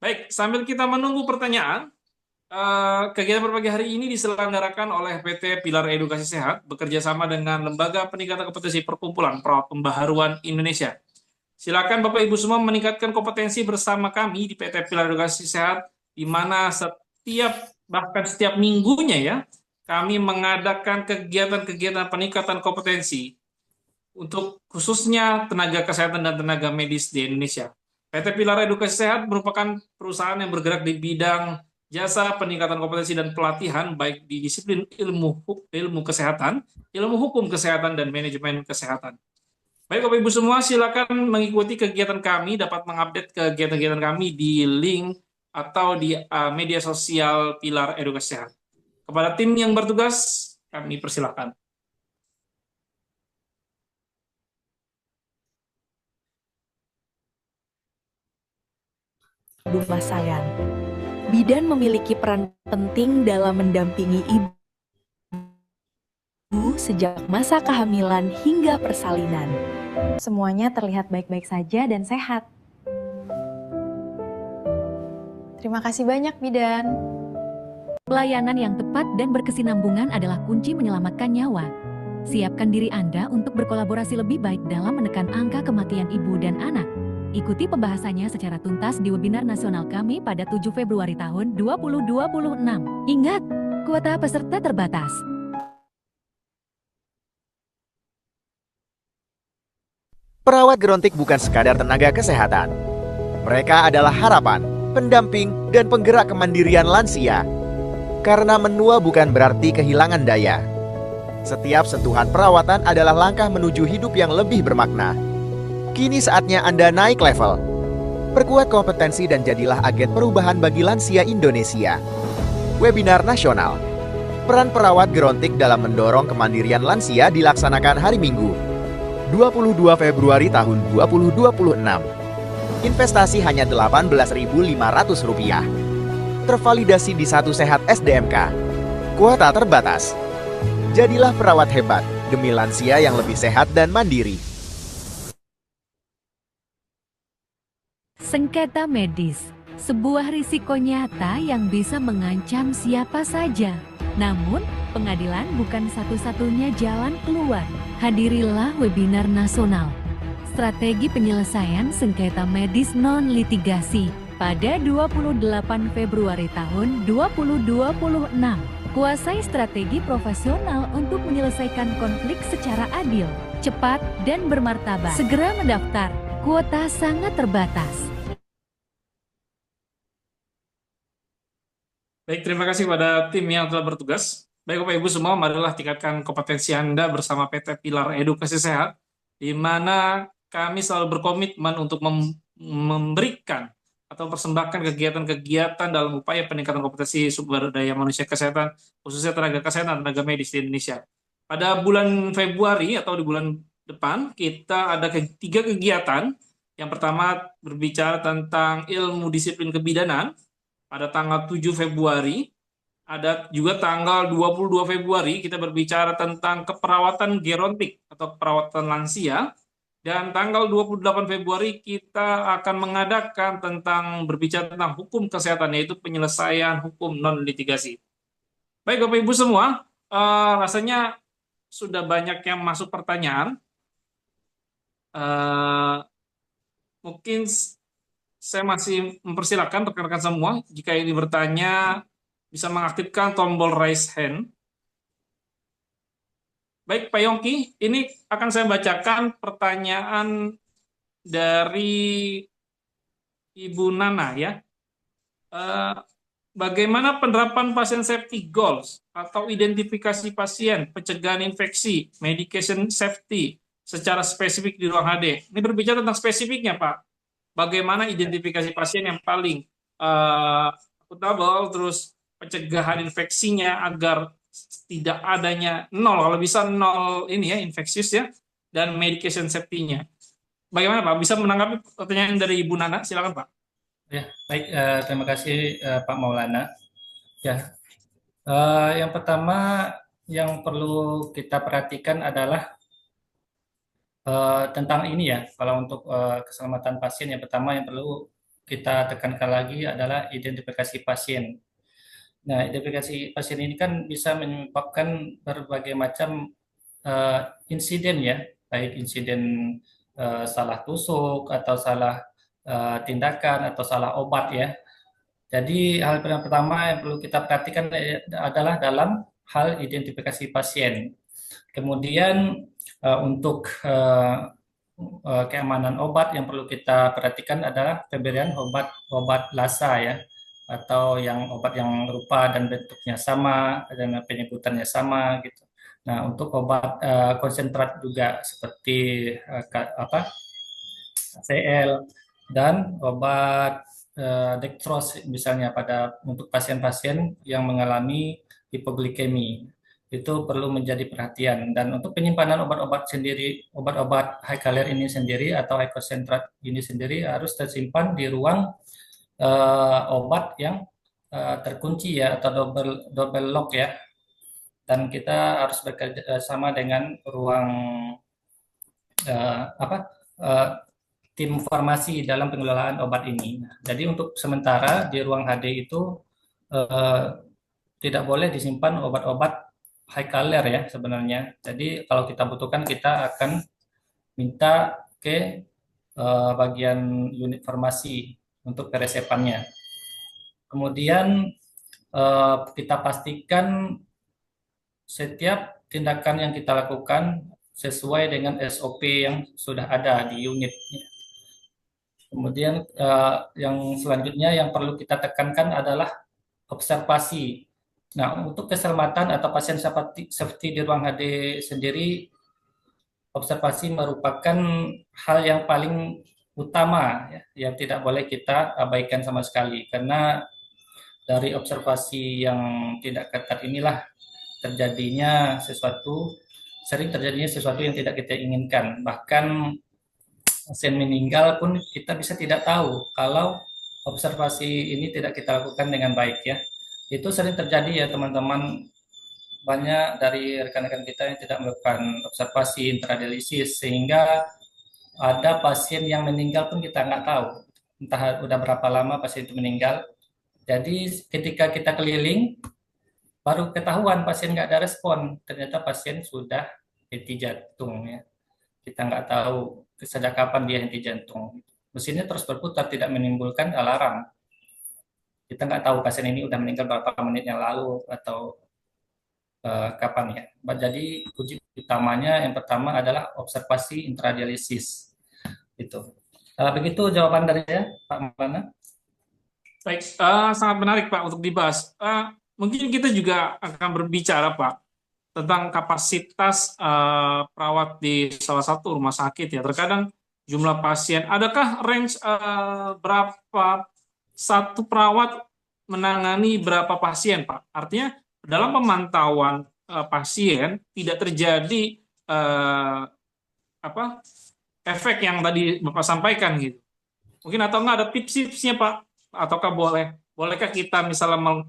Baik, sambil kita menunggu pertanyaan, kegiatan berpagi hari ini diselenggarakan oleh PT Pilar Edukasi Sehat bekerja sama dengan Lembaga Peningkatan Kompetensi Perkumpulan Perawat Pembaharuan Indonesia. Silakan Bapak Ibu semua meningkatkan kompetensi bersama kami di PT Pilar Edukasi Sehat, di mana bahkan setiap minggunya ya, kami mengadakan kegiatan-kegiatan peningkatan kompetensi untuk khususnya tenaga kesehatan dan tenaga medis di Indonesia. PT Pilar Edukasi Sehat merupakan perusahaan yang bergerak di bidang jasa peningkatan kompetensi dan pelatihan baik di disiplin ilmu kesehatan, ilmu hukum kesehatan, dan manajemen kesehatan. Baik Bapak Ibu semua, silakan mengikuti kegiatan kami, dapat mengupdate kegiatan-kegiatan kami di link atau di media sosial Pilar Edukasi Sehat. Kepada tim yang bertugas, kami persilakan. Rumah sayang. Bidan memiliki peran penting dalam mendampingi ibu sejak masa kehamilan hingga persalinan. Semuanya terlihat baik-baik saja dan sehat. Terima kasih banyak, Bidan. Pelayanan yang tepat dan berkesinambungan adalah kunci menyelamatkan nyawa. Siapkan diri Anda untuk berkolaborasi lebih baik dalam menekan angka kematian ibu dan anak. Ikuti pembahasannya secara tuntas di webinar nasional kami pada 7 Februari tahun 2026. Ingat, kuota peserta terbatas. Perawat gerontik bukan sekadar tenaga kesehatan. Mereka adalah harapan, pendamping, dan penggerak kemandirian lansia. Karena menua bukan berarti kehilangan daya. Setiap sentuhan perawatan adalah langkah menuju hidup yang lebih bermakna. Kini saatnya Anda naik level. Perkuat kompetensi dan jadilah agen perubahan bagi lansia Indonesia. Webinar nasional. Peran perawat gerontik dalam mendorong kemandirian lansia dilaksanakan hari Minggu, 22 Februari tahun 2026. Investasi hanya Rp18.500. Tervalidasi di Satu Sehat SDMK. Kuota terbatas. Jadilah perawat hebat demi lansia yang lebih sehat dan mandiri. Sengketa medis, sebuah risiko nyata yang bisa mengancam siapa saja. Namun, pengadilan bukan satu-satunya jalan keluar. Hadirilah webinar nasional Strategi Penyelesaian Sengketa Medis Non-Litigasi pada 28 Februari tahun 2026. Kuasai strategi profesional untuk menyelesaikan konflik secara adil, cepat, dan bermartabat. Segera mendaftar, kuota sangat terbatas. Baik, terima kasih kepada tim yang telah bertugas. Baik Bapak Ibu semua, marilah tingkatkan kompetensi Anda bersama PT Pilar Edukasi Sehat, di mana kami selalu berkomitmen untuk memberikan atau persembahkan kegiatan-kegiatan dalam upaya peningkatan kompetensi sumber daya manusia kesehatan, khususnya tenaga kesehatan, tenaga medis di Indonesia. Pada bulan Februari atau di bulan depan, kita ada 3 kegiatan. Yang pertama berbicara tentang ilmu disiplin kebidanan, pada tanggal 7 Februari, ada juga tanggal 22 Februari kita berbicara tentang keperawatan gerontik atau perawatan lansia, dan tanggal 28 Februari kita akan mengadakan berbicara tentang hukum kesehatan, yaitu penyelesaian hukum non-litigasi. Baik Bapak Ibu semua, rasanya sudah banyak yang masuk pertanyaan. mungkin saya masih mempersilakan rekan-rekan semua jika ini bertanya bisa mengaktifkan tombol raise hand. Baik, Pak Yongki, ini akan saya bacakan pertanyaan dari Ibu Nana ya. Bagaimana penerapan pasien safety goals atau identifikasi pasien, pencegahan infeksi, medication safety secara spesifik di ruang HD? Ini berbicara tentang spesifiknya, Pak. Bagaimana identifikasi pasien yang paling akuntabel, terus pencegahan infeksinya agar tidak adanya nol, kalau bisa nol ini ya, infeksius ya, dan medication safety-nya. Bagaimana Pak? Bisa menanggapi pertanyaan dari Ibu Nana? Silakan Pak. Ya, baik. Terima kasih Pak Maulana. Ya, yang pertama yang perlu kita perhatikan adalah tentang ini ya. Kalau untuk keselamatan pasien, yang pertama yang perlu kita tekankan lagi adalah identifikasi pasien. Nah, identifikasi pasien ini kan bisa menyebabkan berbagai macam insiden ya, baik insiden salah tusuk atau salah tindakan atau salah obat ya. Jadi hal yang pertama yang perlu kita perhatikan adalah dalam hal identifikasi pasien. Kemudian untuk keamanan obat yang perlu kita perhatikan adalah pemberian obat LASA ya, atau yang obat yang rupa dan bentuknya sama dan penyebutannya sama gitu. Nah, untuk obat konsentrat juga seperti CL dan obat dextrose misalnya untuk pasien-pasien yang mengalami hipoglikemi itu perlu menjadi perhatian. Dan untuk penyimpanan obat-obat sendiri, obat-obat high caler ini sendiri atau high concentrat ini sendiri harus tersimpan di ruang obat yang terkunci ya, atau double lock ya, dan kita harus bekerja sama dengan ruang tim farmasi dalam pengelolaan obat ini. Jadi untuk sementara di ruang HD itu tidak boleh disimpan obat-obat high caler ya sebenarnya. Jadi kalau kita butuhkan kita akan minta ke bagian unit farmasi untuk peresepannya. Kemudian kita pastikan setiap tindakan yang kita lakukan sesuai dengan SOP yang sudah ada di unit. Kemudian yang selanjutnya yang perlu kita tekankan adalah observasi. Nah, untuk keselamatan atau pasien safety di ruang HD sendiri, observasi merupakan hal yang paling utama ya, yang tidak boleh kita abaikan sama sekali, karena dari observasi yang tidak ketat inilah sering terjadinya sesuatu yang tidak kita inginkan. Bahkan pasien meninggal pun kita bisa tidak tahu kalau observasi ini tidak kita lakukan dengan baik ya. Itu sering terjadi ya teman-teman, banyak dari rekan-rekan kita yang tidak melakukan observasi intradialisis sehingga ada pasien yang meninggal pun kita nggak tahu, entah udah berapa lama pasien itu meninggal. Jadi ketika kita keliling, baru ketahuan pasien nggak ada respon, ternyata pasien sudah henti jantung ya. Kita nggak tahu sejak kapan dia henti jantung. Mesinnya terus berputar, tidak menimbulkan alarm. Kita nggak tahu pasien ini udah meninggal berapa menit yang lalu atau kapan ya. Jadi kunci utamanya yang pertama adalah observasi intradialisis. Itu. Begitu jawaban dari saya, Pak Maulana. Baik, sangat menarik Pak untuk dibahas. Mungkin kita juga akan berbicara Pak tentang kapasitas perawat di salah satu rumah sakit ya. Terkadang jumlah pasien, adakah range berapa satu perawat menangani berapa pasien Pak? Artinya dalam pemantauan pasien tidak terjadi efek yang tadi Bapak sampaikan gitu. Mungkin atau enggak ada tips-tipsnya Pak? Ataukah bolehkah kita misalnya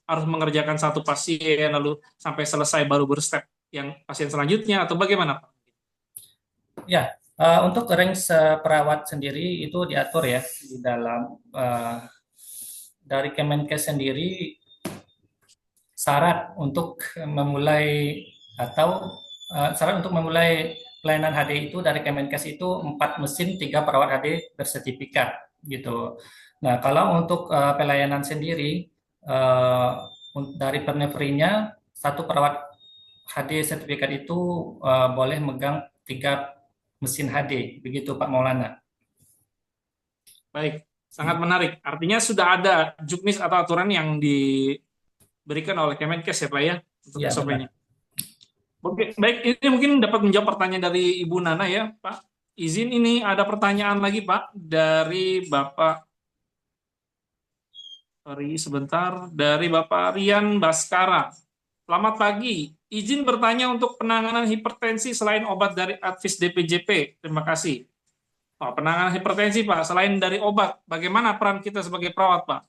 harus mengerjakan satu pasien lalu sampai selesai baru berstep yang pasien selanjutnya atau bagaimana Pak? Ya, untuk range perawat sendiri itu diatur ya di dalam dari Kemenkes sendiri, syarat untuk memulai pelayanan HD itu dari Kemenkes itu 4 mesin, 3 perawat HD bersertifikat gitu. Nah, kalau untuk pelayanan sendiri dari Pernevrinya, 1 perawat HD sertifikat itu boleh megang 3 mesin HD, begitu Pak Maulana. Baik, sangat menarik. Artinya sudah ada juknis atau aturan yang diberikan oleh Kemenkes ya Pak ya untuk Ya, SOP-nya. benar. Oke, baik, ini mungkin dapat menjawab pertanyaan dari Ibu Nana ya Pak. Izin ini ada pertanyaan lagi Pak dari Bapak, sorry sebentar, dari Bapak Rian Baskara. Selamat pagi, izin bertanya untuk penanganan hipertensi selain obat dari Advis DPJP. Terima kasih. Oh, penanganan hipertensi Pak, selain dari obat, bagaimana peran kita sebagai perawat Pak?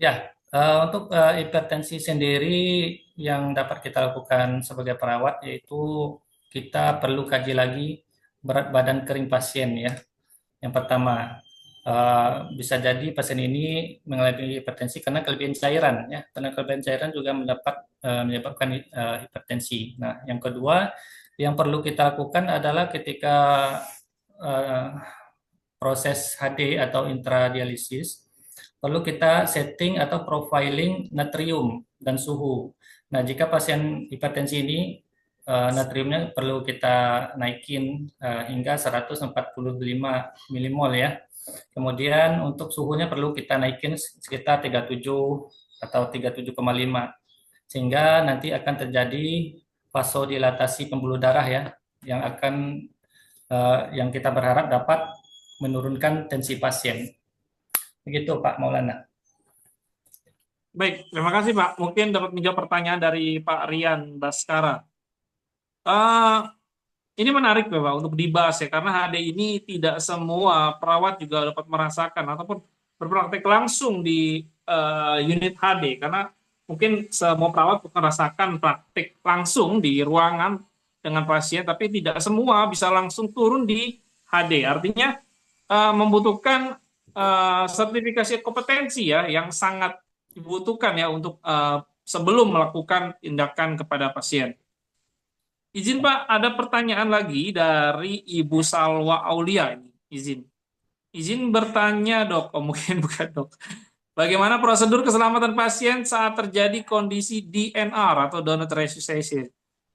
Ya, untuk hipertensi sendiri yang dapat kita lakukan sebagai perawat yaitu kita perlu kaji lagi berat badan kering pasien ya. Yang pertama, bisa jadi pasien ini mengalami hipertensi karena kelebihan cairan ya, karena kelebihan cairan juga menyebabkan hipertensi. Nah, yang kedua yang perlu kita lakukan adalah ketika proses HD atau intradialisis, perlu kita setting atau profiling natrium dan suhu. Nah, jika pasien hipertensi ini natriumnya perlu kita naikin hingga 145 milimol ya. Kemudian untuk suhunya perlu kita naikin sekitar 37 atau 37,5 sehingga nanti akan terjadi vasodilatasi pembuluh darah ya yang kita berharap dapat menurunkan tensi pasien. Begitu Pak Maulana. Baik, terima kasih Pak. Mungkin dapat menjawab pertanyaan dari Pak Rian Baskara. Ini menarik Pak untuk dibahas ya, karena HD ini tidak semua perawat juga dapat merasakan ataupun berpraktek langsung di unit HD, karena mungkin semua perawat merasakan praktek langsung di ruangan dengan pasien, tapi tidak semua bisa langsung turun di HD. Artinya membutuhkan sertifikasi kompetensi ya yang sangat dibutuhkan ya untuk sebelum melakukan tindakan kepada pasien. Izin Pak, ada pertanyaan lagi dari Ibu Salwa Aulia ini. Izin bertanya Dok, mungkin bukan Dok. Bagaimana prosedur keselamatan pasien saat terjadi kondisi DNR atau donor resuscitation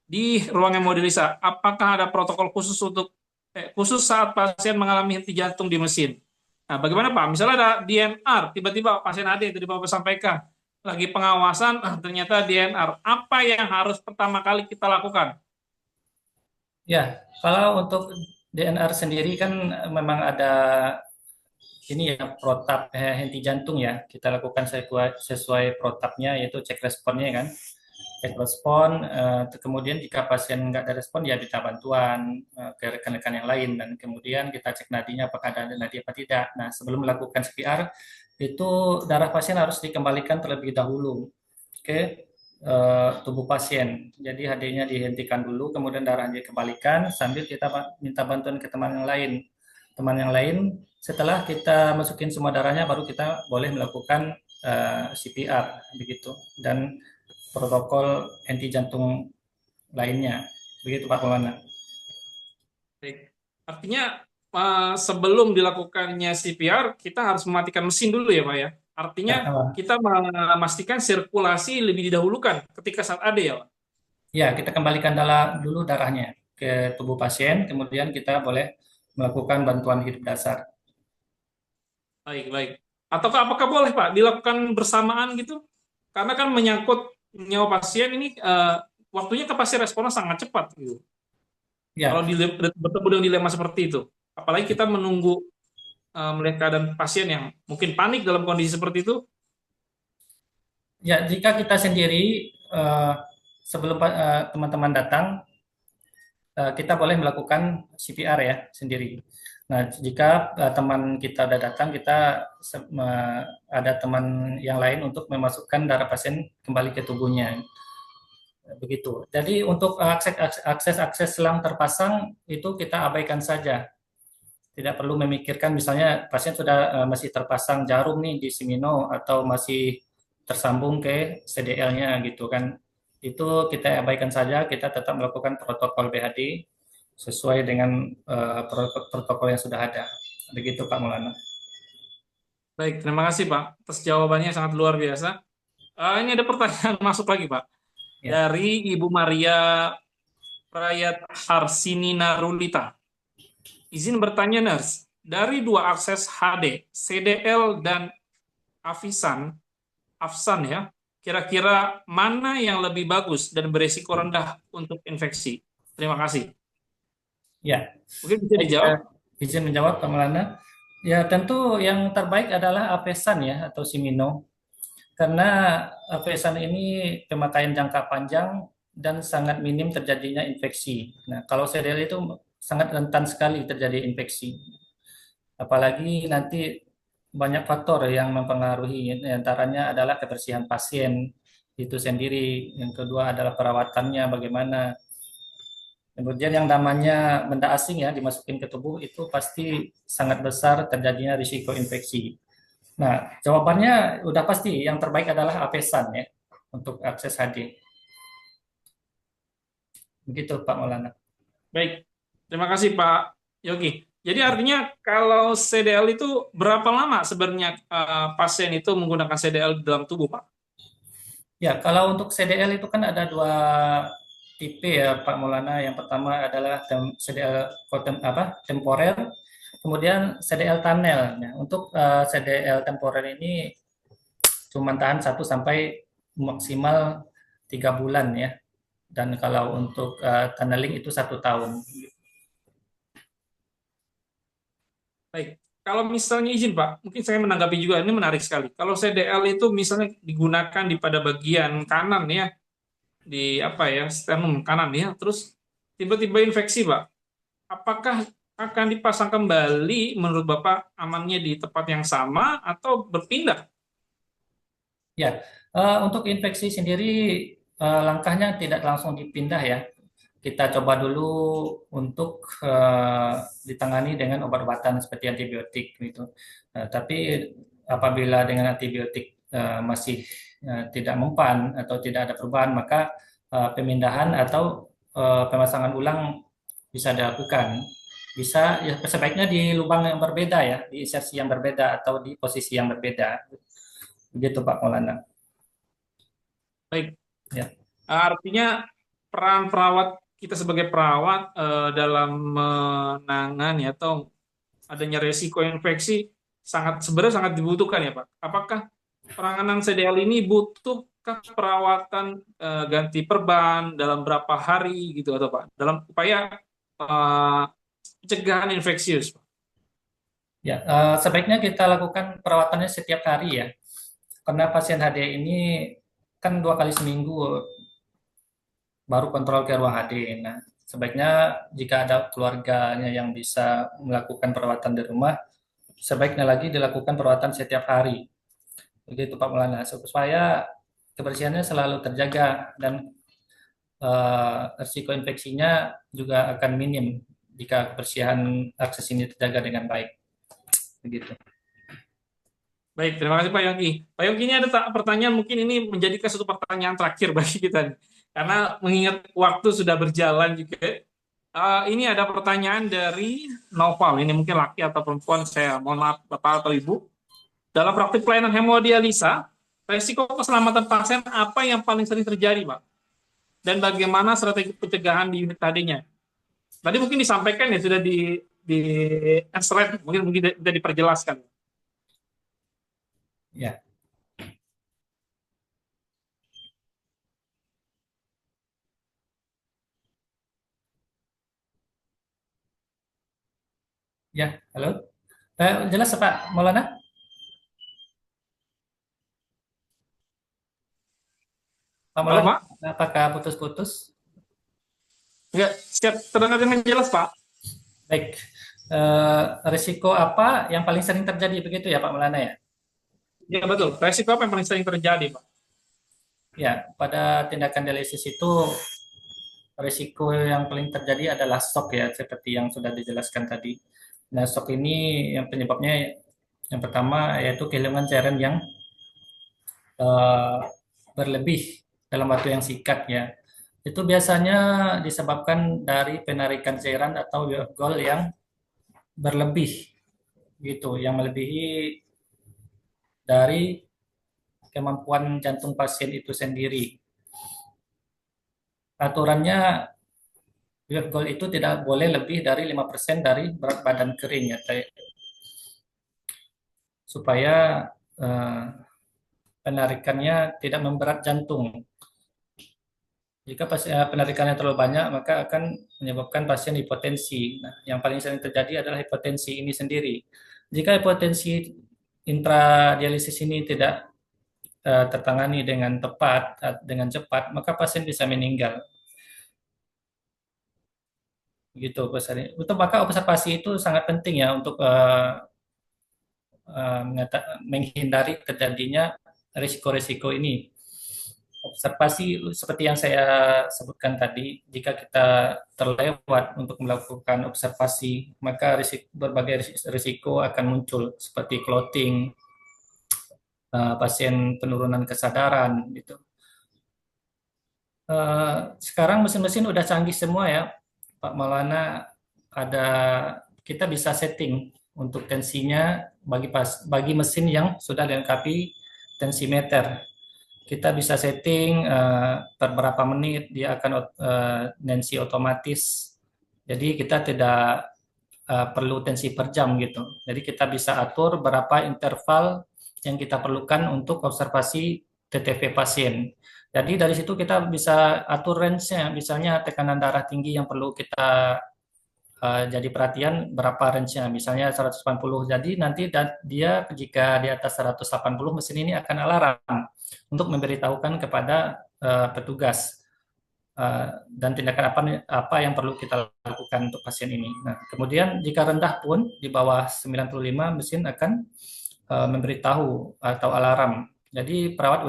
di ruang hemodialisa? Apakah ada protokol khusus saat pasien mengalami henti jantung di mesin? Nah, bagaimana Pak? Misalnya ada DNR, tiba-tiba pasien AD yang tadi Bapak sampaikan, lagi pengawasan, ternyata DNR. Apa yang harus pertama kali kita lakukan? Ya, kalau untuk DNR sendiri kan memang ada ini ya protap henti jantung ya. Kita lakukan sesuai protapnya yaitu cek responnya kan. Cek respon, kemudian jika pasien nggak ada respon ya minta bantuan ke rekan-rekan yang lain dan kemudian kita cek nadinya apakah ada nadi apa tidak. Nah, sebelum melakukan CPR itu darah pasien harus dikembalikan terlebih dahulu ke tubuh pasien. Jadi HD-nya dihentikan dulu, kemudian darahnya dikembalikan sambil kita minta bantuan ke teman yang lain. Teman yang lain setelah kita masukin semua darahnya baru kita boleh melakukan CPR begitu dan protokol henti jantung lainnya. Begitu Pak Maulana. Baik. Artinya sebelum dilakukannya CPR kita harus mematikan mesin dulu ya Pak ya. Artinya kita memastikan sirkulasi lebih didahulukan ketika saat ada ya Pak? Ya, kita kembalikan dulu darahnya ke tubuh pasien, kemudian kita boleh melakukan bantuan hidup dasar. Baik. Apakah boleh Pak dilakukan bersamaan gitu? Karena kan menyangkut nyawa pasien ini, waktunya pasti responnya sangat cepat gitu. Ya. Kalau bertemu dengan dilema seperti itu, apalagi kita menunggu melihat keadaan pasien yang mungkin panik dalam kondisi seperti itu. Ya, jika kita sendiri sebelum teman-teman datang, kita boleh melakukan CPR ya sendiri. Nah, jika teman kita udah datang, kita ada teman yang lain untuk memasukkan darah pasien kembali ke tubuhnya. Begitu. Jadi untuk akses selang terpasang itu kita abaikan saja. Tidak perlu memikirkan misalnya pasien sudah masih terpasang jarum nih di Simino atau masih tersambung ke CDL-nya gitu kan. Itu kita abaikan saja, kita tetap melakukan protokol BHD sesuai dengan protokol yang sudah ada. Begitu Pak Maulana. Baik, terima kasih Pak atas jawabannya sangat luar biasa. Ini ada pertanyaan masuk lagi Pak Ya. dari Ibu Maria Prayat Harsini Narulita. Izin bertanya Nurse, dari dua akses HD, CDL dan Afsan ya, kira-kira mana yang lebih bagus dan beresiko rendah untuk infeksi? Terima kasih. Ya. Mungkin bisa dijawab. Izin menjawab Pak Maulana. Ya, tentu yang terbaik adalah Afsan ya atau Simino. Karena Afsan ini pemakaian jangka panjang dan sangat minim terjadinya infeksi. Nah, kalau CDL itu sangat rentan sekali terjadi infeksi. Apalagi nanti banyak faktor yang mempengaruhi, antaranya adalah kebersihan pasien itu sendiri. Yang kedua adalah perawatannya bagaimana. Kemudian yang namanya benda asing ya dimasukin ke tubuh itu pasti sangat besar terjadinya risiko infeksi. Nah, jawabannya udah pasti yang terbaik adalah Afsan ya untuk akses HD. Begitu Pak Maulana. Baik, terima kasih Pak Yogi. Jadi artinya kalau CDL itu berapa lama sebenarnya pasien itu menggunakan CDL di dalam tubuh Pak? Ya, kalau untuk CDL itu kan ada dua tipe ya Pak Maulana. Yang pertama adalah CDL temporer, kemudian CDL tunnel. Nah, untuk CDL temporer ini cuma tahan 1 sampai maksimal 3 bulan ya. Dan kalau untuk tunneling itu 1 tahun. Baik, kalau misalnya izin Pak, mungkin saya menanggapi juga, ini menarik sekali. Kalau CDL itu misalnya digunakan di pada bagian kanan ya, di sternum kanan ya, terus tiba-tiba infeksi Pak, apakah akan dipasang kembali menurut Bapak amannya di tempat yang sama atau berpindah? Ya, untuk infeksi sendiri langkahnya tidak langsung dipindah ya. Kita coba dulu untuk ditangani dengan obat-obatan seperti antibiotik gitu. Tapi apabila dengan antibiotik masih tidak mempan atau tidak ada perubahan, maka pemindahan atau pemasangan ulang bisa dilakukan. Bisa ya sebaiknya di lubang yang berbeda ya, di insersi yang berbeda atau di posisi yang berbeda. Begitu Pak Maulana. Baik. Ya. Artinya peran perawat kita sebagai perawat dalam menangani atau adanya resiko infeksi sebenarnya sangat dibutuhkan ya Pak. Apakah penanganan CDL ini butuhkah perawatan ganti perban dalam berapa hari gitu atau Pak dalam upaya pencegahan infeksius Pak? Ya, sebaiknya kita lakukan perawatannya setiap hari ya. Karena pasien HD ini kan 2 kali seminggu baru kontrol ke ruang HD. Nah, sebaiknya jika ada keluarganya yang bisa melakukan perawatan di rumah, sebaiknya lagi dilakukan perawatan setiap hari. Begitu Pak Maulana, supaya kebersihannya selalu terjaga dan risiko infeksinya juga akan minim jika kebersihan akses ini terjaga dengan baik. Begitu. Baik, terima kasih Pak Yongki. Pak Yongki, ini ada pertanyaan, mungkin ini menjadikan satu pertanyaan terakhir bagi kita. Karena mengingat waktu sudah berjalan juga. Ini ada pertanyaan dari Noval, ini mungkin laki atau perempuan, saya mohon maaf Bapak atau Ibu. Dalam praktik pelayanan hemodialisa, resiko keselamatan pasien apa yang paling sering terjadi Pak? Dan bagaimana strategi pencegahan di unit HD-nya? Tadi mungkin disampaikan ya, sudah di slide, mungkin bisa diperjelaskan. Ya. Ya, halo. Jelas Pak Maulana? Pak Halo Maulana, Pak? apakah putus-putus? Enggak, siap terdengar dengan jelas Pak. Baik. Risiko apa yang paling sering terjadi begitu ya Pak Maulana ya? Ya betul, resiko apa yang paling sering terjadi Pak? Ya, pada tindakan dialisis itu risiko yang paling terjadi adalah shock ya, seperti yang sudah dijelaskan tadi. Nah, shock ini yang penyebabnya yang pertama yaitu kehilangan cairan yang berlebih dalam waktu yang singkat ya. Itu biasanya disebabkan dari penarikan cairan atau withdrawal yang berlebih gitu, yang melebihi dari kemampuan jantung pasien itu sendiri. Aturannya withdrawal itu tidak boleh lebih dari 5% dari berat badan kering ya, supaya eh, penarikannya tidak memberat jantung. Jika penarikannya terlalu banyak, maka akan menyebabkan pasien hipotensi. Nah, yang paling sering terjadi adalah hipotensi ini sendiri. Jika hipotensi intradialisis ini tidak tertangani dengan tepat, dengan cepat, maka pasien bisa meninggal. Gitu, Untuk maka observasi itu sangat penting ya untuk menghindari terjadinya risiko-risiko ini. Observasi seperti yang saya sebutkan tadi, jika kita terlewat untuk melakukan observasi, maka berbagai risiko akan muncul seperti clotting, pasien penurunan kesadaran gitu. Sekarang mesin-mesin udah canggih semua ya, Pak Maulana. Kita bisa setting untuk tensinya bagi mesin yang sudah dilengkapi tensimeter. Kita bisa setting per berapa menit dia akan tensi otomatis. Jadi kita tidak perlu tensi per jam gitu. Jadi kita bisa atur berapa interval yang kita perlukan untuk observasi TTV pasien. Jadi dari situ kita bisa atur range-nya, misalnya tekanan darah tinggi yang perlu kita jadi perhatian berapa range-nya, misalnya 180. Jadi nanti dia jika di atas 180 mesin ini akan alarm untuk memberitahukan kepada petugas dan tindakan apa yang perlu kita lakukan untuk pasien ini. Nah, kemudian jika rendah pun di bawah 95 mesin akan memberitahu atau alarm. Jadi perawat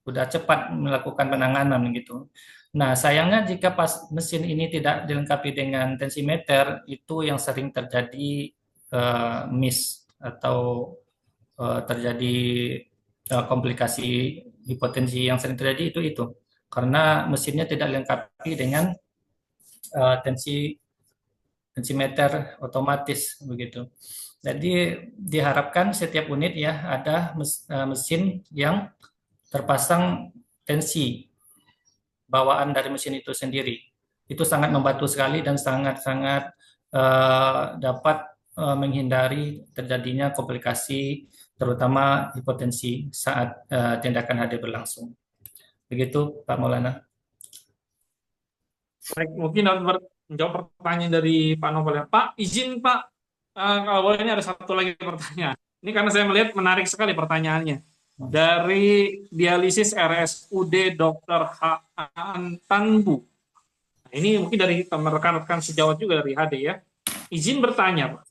udah cepat melakukan penanganan gitu. Nah, sayangnya jika mesin ini tidak dilengkapi dengan tensimeter, itu yang sering terjadi miss atau terjadi komplikasi hipotensi yang sering terjadi itu karena mesinnya tidak dilengkapi dengan tensimeter otomatis begitu. Jadi diharapkan setiap unit ya ada mesin yang terpasang tensi bawaan dari mesin itu sendiri. Itu sangat membantu sekali dan sangat-sangat dapat menghindari terjadinya komplikasi terutama hipotensi saat tindakan HD berlangsung. Begitu Pak Maulana. Baik, mungkin dapat menjawab pertanyaan dari Pak Novel ya. Pak, izin Pak, kalau boleh ini ada satu lagi pertanyaan. Ini karena saya melihat menarik sekali pertanyaannya. Dari dialisis RSUD Dr. Haan Tanbu. Nah, ini mungkin dari rekan-rekan sejawat juga dari HD ya. Izin bertanya, Pak.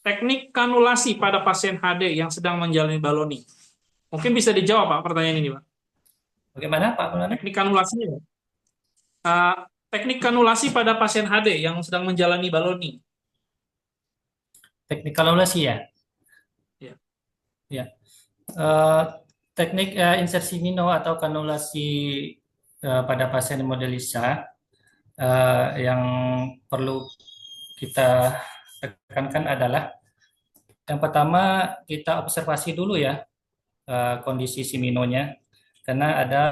Teknik kanulasi pada pasien HD yang sedang menjalani baloni. Mungkin bisa dijawab Pak pertanyaan ini Pak. Bagaimana Pak Maulana? Teknik kanulasinya. Teknik kanulasi pada pasien HD yang sedang menjalani baloni. Teknik kanulasi ya? Ya. Ya. Teknik insersi mino atau kanulasi pada pasien hemodialisa yang perlu kita tekankan adalah yang pertama kita observasi dulu ya kondisi siminonya karena ada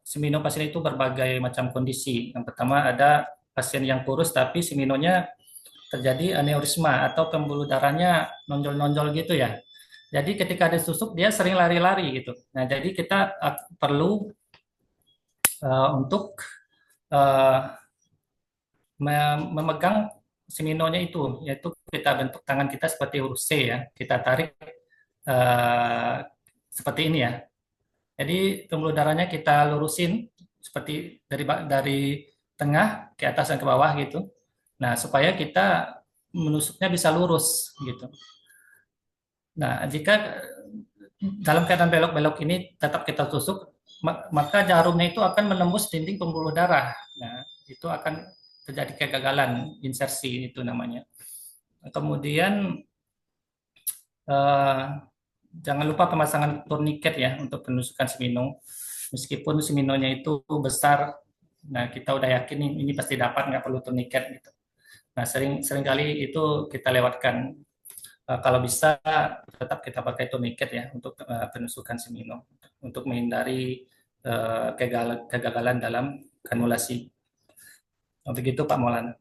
simino pasien itu berbagai macam kondisi. Yang pertama ada pasien yang kurus tapi siminonya terjadi aneurisma atau pembuluh darahnya nonjol-nonjol gitu ya. Jadi ketika disusuk dia sering lari-lari gitu. Nah jadi kita perlu untuk memegang siminonya itu, yaitu kita bentuk tangan kita seperti huruf C ya, kita tarik seperti ini ya. Jadi pembuluh darahnya kita lurusin seperti dari tengah ke atas dan ke bawah gitu. Nah supaya kita menusuknya bisa lurus gitu. Nah jika dalam keadaan belok-belok ini tetap kita tusuk, maka jarumnya itu akan menembus dinding pembuluh darah. Nah itu akan terjadi kegagalan insersi itu namanya. Kemudian jangan lupa pemasangan turniket ya untuk penusukan simino. Meskipun seminonya itu besar, nah kita udah yakin ini pasti dapat, nggak perlu turniket gitu. Nah sering kali itu kita lewatkan. Kalau bisa tetap kita pakai turniket ya untuk penusukan semino untuk menghindari kegagalan dalam granulasi. Begitu Pak Maulana.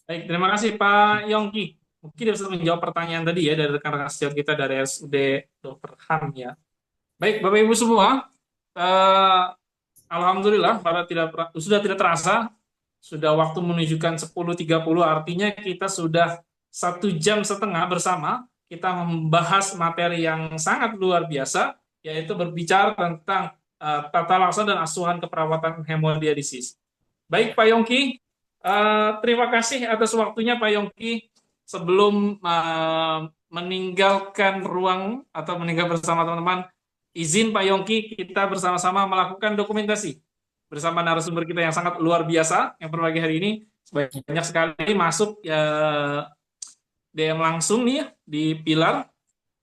Baik, terima kasih Pak Yongki. Mungkin dia bisa menjawab pertanyaan tadi ya dari rekan-rekan sejawat kita dari RSUD Dr. Han ya. Baik, Bapak Ibu semua, alhamdulillah sudah tidak terasa, sudah waktu menunjukkan 10.30, artinya kita sudah 1,5 jam bersama. Kita membahas materi yang sangat luar biasa, yaitu berbicara tentang tata laksana dan asuhan keperawatan hemodialisis. Baik Pak Yongki, terima kasih atas waktunya Pak Yongki. Sebelum meninggalkan ruang atau meninggal bersama teman-teman, izin Pak Yongki kita bersama-sama melakukan dokumentasi bersama narasumber kita yang sangat luar biasa yang pada pagi hari ini. Banyak sekali masuk DM langsung nih ya, di Pilar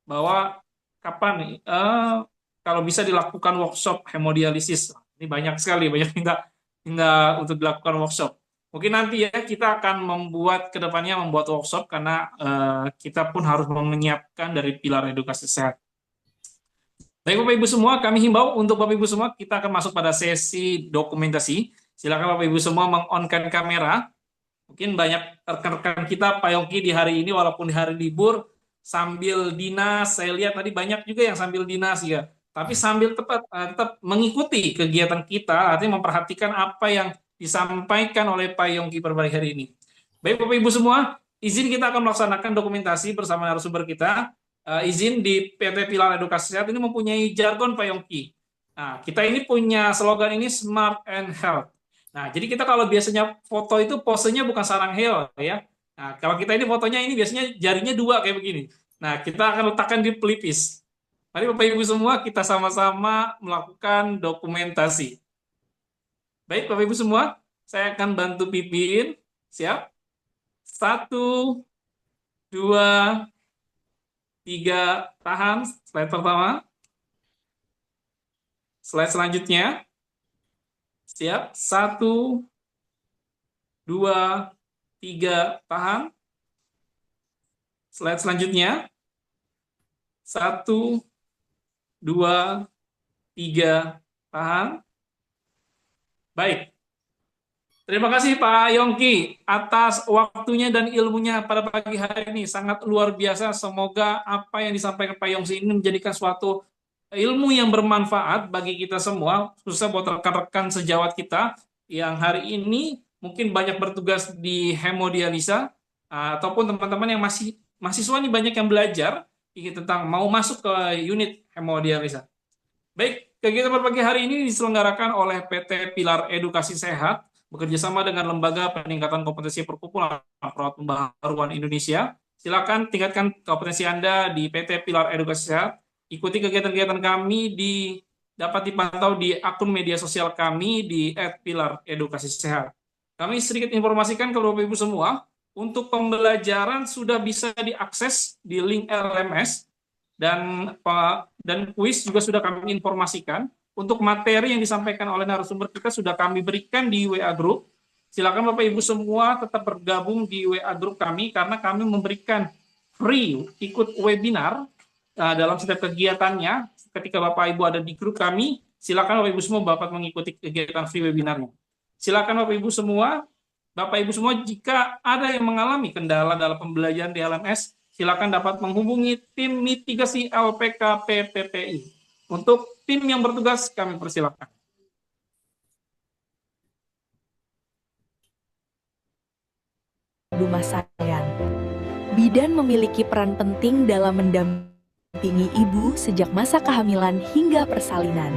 bahwa kapan nih kalau bisa dilakukan workshop hemodialisis. Ini banyak sekali, banyak minta untuk dilakukan workshop. Mungkin nanti ya kita akan kedepannya membuat workshop karena kita pun harus menyiapkan dari Pilar Edukasi Sehat. Baik Bapak Ibu semua, kami himbau untuk Bapak Ibu semua kita akan masuk pada sesi dokumentasi. Silakan Bapak Ibu semua meng-on-kan kamera. Mungkin banyak rekan-rekan kita Pak Yongki di hari ini walaupun di hari libur sambil dinas, saya lihat tadi banyak juga yang sambil dinas ya. Tapi sambil tetap mengikuti kegiatan kita, artinya memperhatikan apa yang disampaikan oleh Pak Yongki pada pagi hari ini. Baik Bapak Ibu semua, izin kita akan melaksanakan dokumentasi bersama narasumber kita. Izin di PT Pilar Edukasi Sehat ini mempunyai jargon Pak Yongki. Nah, kita ini punya slogan ini Smart and Health. Nah, jadi kita kalau biasanya foto itu posenya bukan sarang heal ya. Nah, kalau kita ini fotonya ini biasanya jarinya 2 kayak begini. Nah, kita akan letakkan di pelipis. Mari Bapak Ibu semua kita sama-sama melakukan dokumentasi. Baik Bapak Ibu semua, saya akan bantu pimpin. Siap? 1, 2, 3, tahan. Slide pertama. Slide selanjutnya. Siap? 1, 2, 3, tahan. Slide selanjutnya. 1, 2, 3, tahan. Baik. Terima kasih Pak Yongki atas waktunya dan ilmunya pada pagi hari ini. Sangat luar biasa. Semoga apa yang disampaikan Pak Yongki ini menjadikan suatu ilmu yang bermanfaat bagi kita semua, khususnya buat rekan-rekan sejawat kita yang hari ini mungkin banyak bertugas di hemodialisa, ataupun teman-teman yang mahasiswa ini banyak yang belajar tentang mau masuk ke unit hemodialisa. Baik, kegiatan berpagi hari ini diselenggarakan oleh PT Pilar Edukasi Sehat bekerjasama dengan Lembaga Peningkatan Kompetensi Perkumpulan Perawat Pembaharuan Indonesia. Silakan tingkatkan kompetensi Anda di PT Pilar Edukasi Sehat. Ikuti kegiatan-kegiatan kami dapat dipantau di akun media sosial kami di @pilaredukasisehat. Kami sedikit informasikan ke Bapak Ibu semua, untuk pembelajaran sudah bisa diakses di link LMS dan kuis juga sudah kami informasikan. Untuk materi yang disampaikan oleh narasumber kita sudah kami berikan di WA Group. Silakan Bapak Ibu semua tetap bergabung di WA Group kami karena kami memberikan free ikut webinar dalam setiap kegiatannya. Ketika Bapak Ibu ada di grup kami, silakan Bapak Ibu semua dapat mengikuti kegiatan free webinarnya. Silakan Bapak Ibu semua, jika ada yang mengalami kendala dalam pembelajaran di LMS, silakan dapat menghubungi tim mitigasi LPKP PPI. Untuk tim yang bertugas kami persilakan. Rumah sayang. Bidan memiliki peran penting dalam mendampingi ibu sejak masa kehamilan hingga persalinan.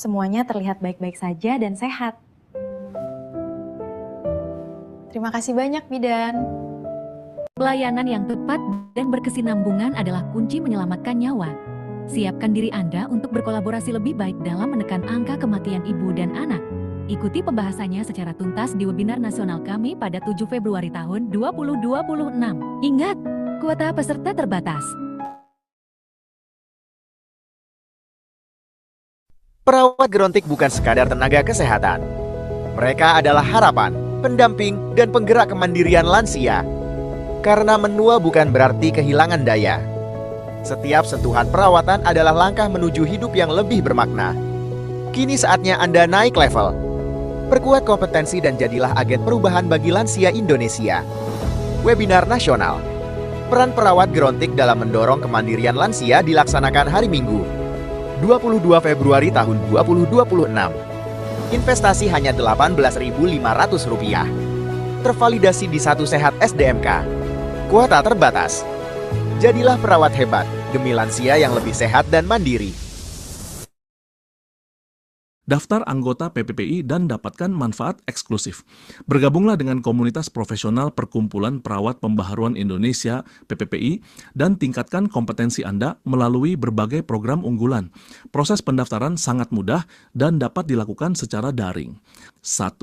Semuanya terlihat baik-baik saja dan sehat. Terima kasih banyak, Bidan. Pelayanan yang tepat dan berkesinambungan adalah kunci menyelamatkan nyawa. Siapkan diri Anda untuk berkolaborasi lebih baik dalam menekan angka kematian ibu dan anak. Ikuti pembahasannya secara tuntas di webinar nasional kami pada 7 Februari tahun 2026. Ingat, kuota peserta terbatas. Perawat gerontik bukan sekadar tenaga kesehatan. Mereka adalah harapan, pendamping, dan penggerak kemandirian lansia. Karena menua bukan berarti kehilangan daya. Setiap sentuhan perawatan adalah langkah menuju hidup yang lebih bermakna. Kini saatnya Anda naik level. Perkuat kompetensi dan jadilah agen perubahan bagi lansia Indonesia. Webinar nasional. Peran perawat gerontik dalam mendorong kemandirian lansia dilaksanakan hari Minggu, 22 Februari tahun 2026. Investasi hanya Rp18.500. Tervalidasi di Satu Sehat SDMK. Kuota terbatas. Jadilah perawat hebat demi lansia yang lebih sehat dan mandiri. Daftar anggota PPPI dan dapatkan manfaat eksklusif. Bergabunglah dengan komunitas profesional Perkumpulan Perawat Pembaharuan Indonesia (PPPI) dan tingkatkan kompetensi Anda melalui berbagai program unggulan. Proses pendaftaran sangat mudah dan dapat dilakukan secara daring. 1.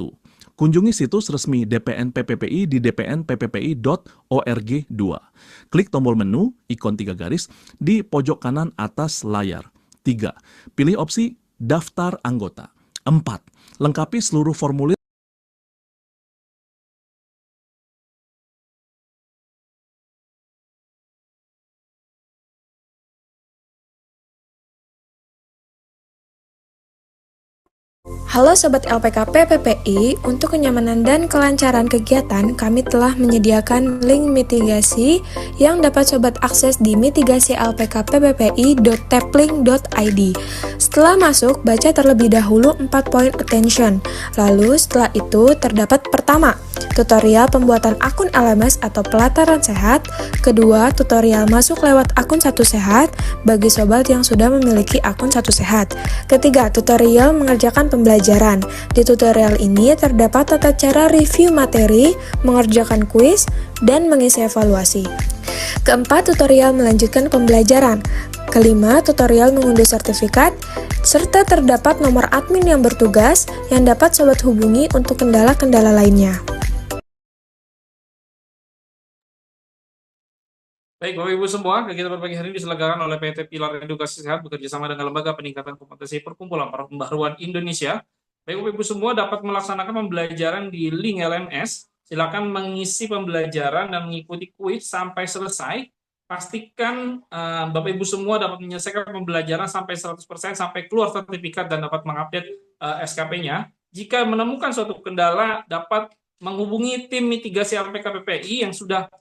Kunjungi situs resmi DPN PPPI di dpnpppi.org. 2. Klik tombol menu, ikon 3 garis, di pojok kanan atas layar. 3. Pilih opsi Daftar anggota. 4. Lengkapi seluruh formulir Halo Sobat LPKP PPI, untuk kenyamanan dan kelancaran kegiatan, kami telah menyediakan link mitigasi yang dapat Sobat akses di mitigasi-lpkpppi.taplink.id. Setelah masuk, baca terlebih dahulu 4 poin attention. Lalu setelah itu terdapat pertama, tutorial pembuatan akun LMS atau pelataran sehat. Kedua, tutorial masuk lewat akun Satu Sehat bagi Sobat yang sudah memiliki akun Satu Sehat. Ketiga, tutorial mengerjakan pembelajaran. Di tutorial ini terdapat tata cara review materi, mengerjakan kuis, dan mengisi evaluasi. Keempat, tutorial melanjutkan pembelajaran. Kelima, tutorial mengunduh sertifikat, serta terdapat nomor admin yang bertugas yang dapat Sobat hubungi untuk kendala-kendala lainnya. Baik, Bapak Ibu semua, kegiatan pagi hari ini diselenggarakan oleh PT Pilar Edukasi Sehat bekerjasama dengan Lembaga Peningkatan Kompetensi Perkumpulan Perawat Pembaharuan Indonesia. Baik, Bapak Ibu semua dapat melaksanakan pembelajaran di link LMS. Silakan mengisi pembelajaran dan mengikuti kuis sampai selesai. Pastikan Bapak Ibu semua dapat menyelesaikan pembelajaran sampai 100% sampai keluar sertifikat dan dapat mengupdate SKP-nya. Jika menemukan suatu kendala, dapat menghubungi tim mitigasi LPKPPI yang sudah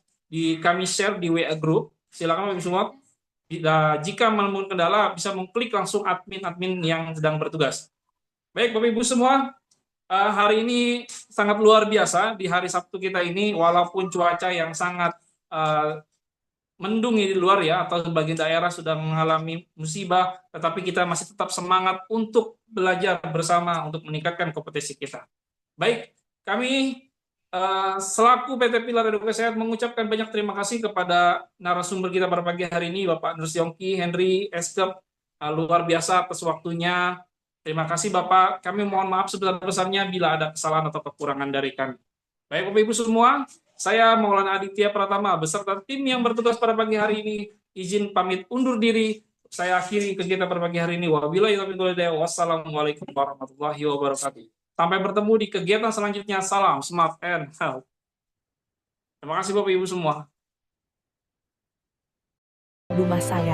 kami share di WA Group. Silakan Bapak Ibu semua, jika menemukan kendala bisa mengklik langsung admin yang sedang bertugas. Baik Bapak Ibu semua, hari ini sangat luar biasa di hari Sabtu kita ini, walaupun cuaca yang sangat mendung di luar ya, atau sebagian daerah sudah mengalami musibah, tetapi kita masih tetap semangat untuk belajar bersama untuk meningkatkan kompetensi kita. Baik, kami selaku PT Pilar Edukasi Sehat mengucapkan banyak terima kasih kepada narasumber kita pada pagi hari ini, Bapak Nursi Yongki, Henry Eskep, luar biasa atas waktunya. Terima kasih Bapak, kami mohon maaf sebesar-besarnya bila ada kesalahan atau kekurangan dari kami. Baik Bapak Ibu semua, saya Maulana Aditya Pratama beserta tim yang bertugas pada pagi hari ini izin pamit undur diri. Saya akhiri kegiatan pada pagi hari ini. Wabillahi taufiq wal hidayah. Wassalamualaikum warahmatullahi wabarakatuh. Sampai bertemu di kegiatan selanjutnya. Salam Smart and Health. Terima kasih Bapak Ibu semua. Rumah saya.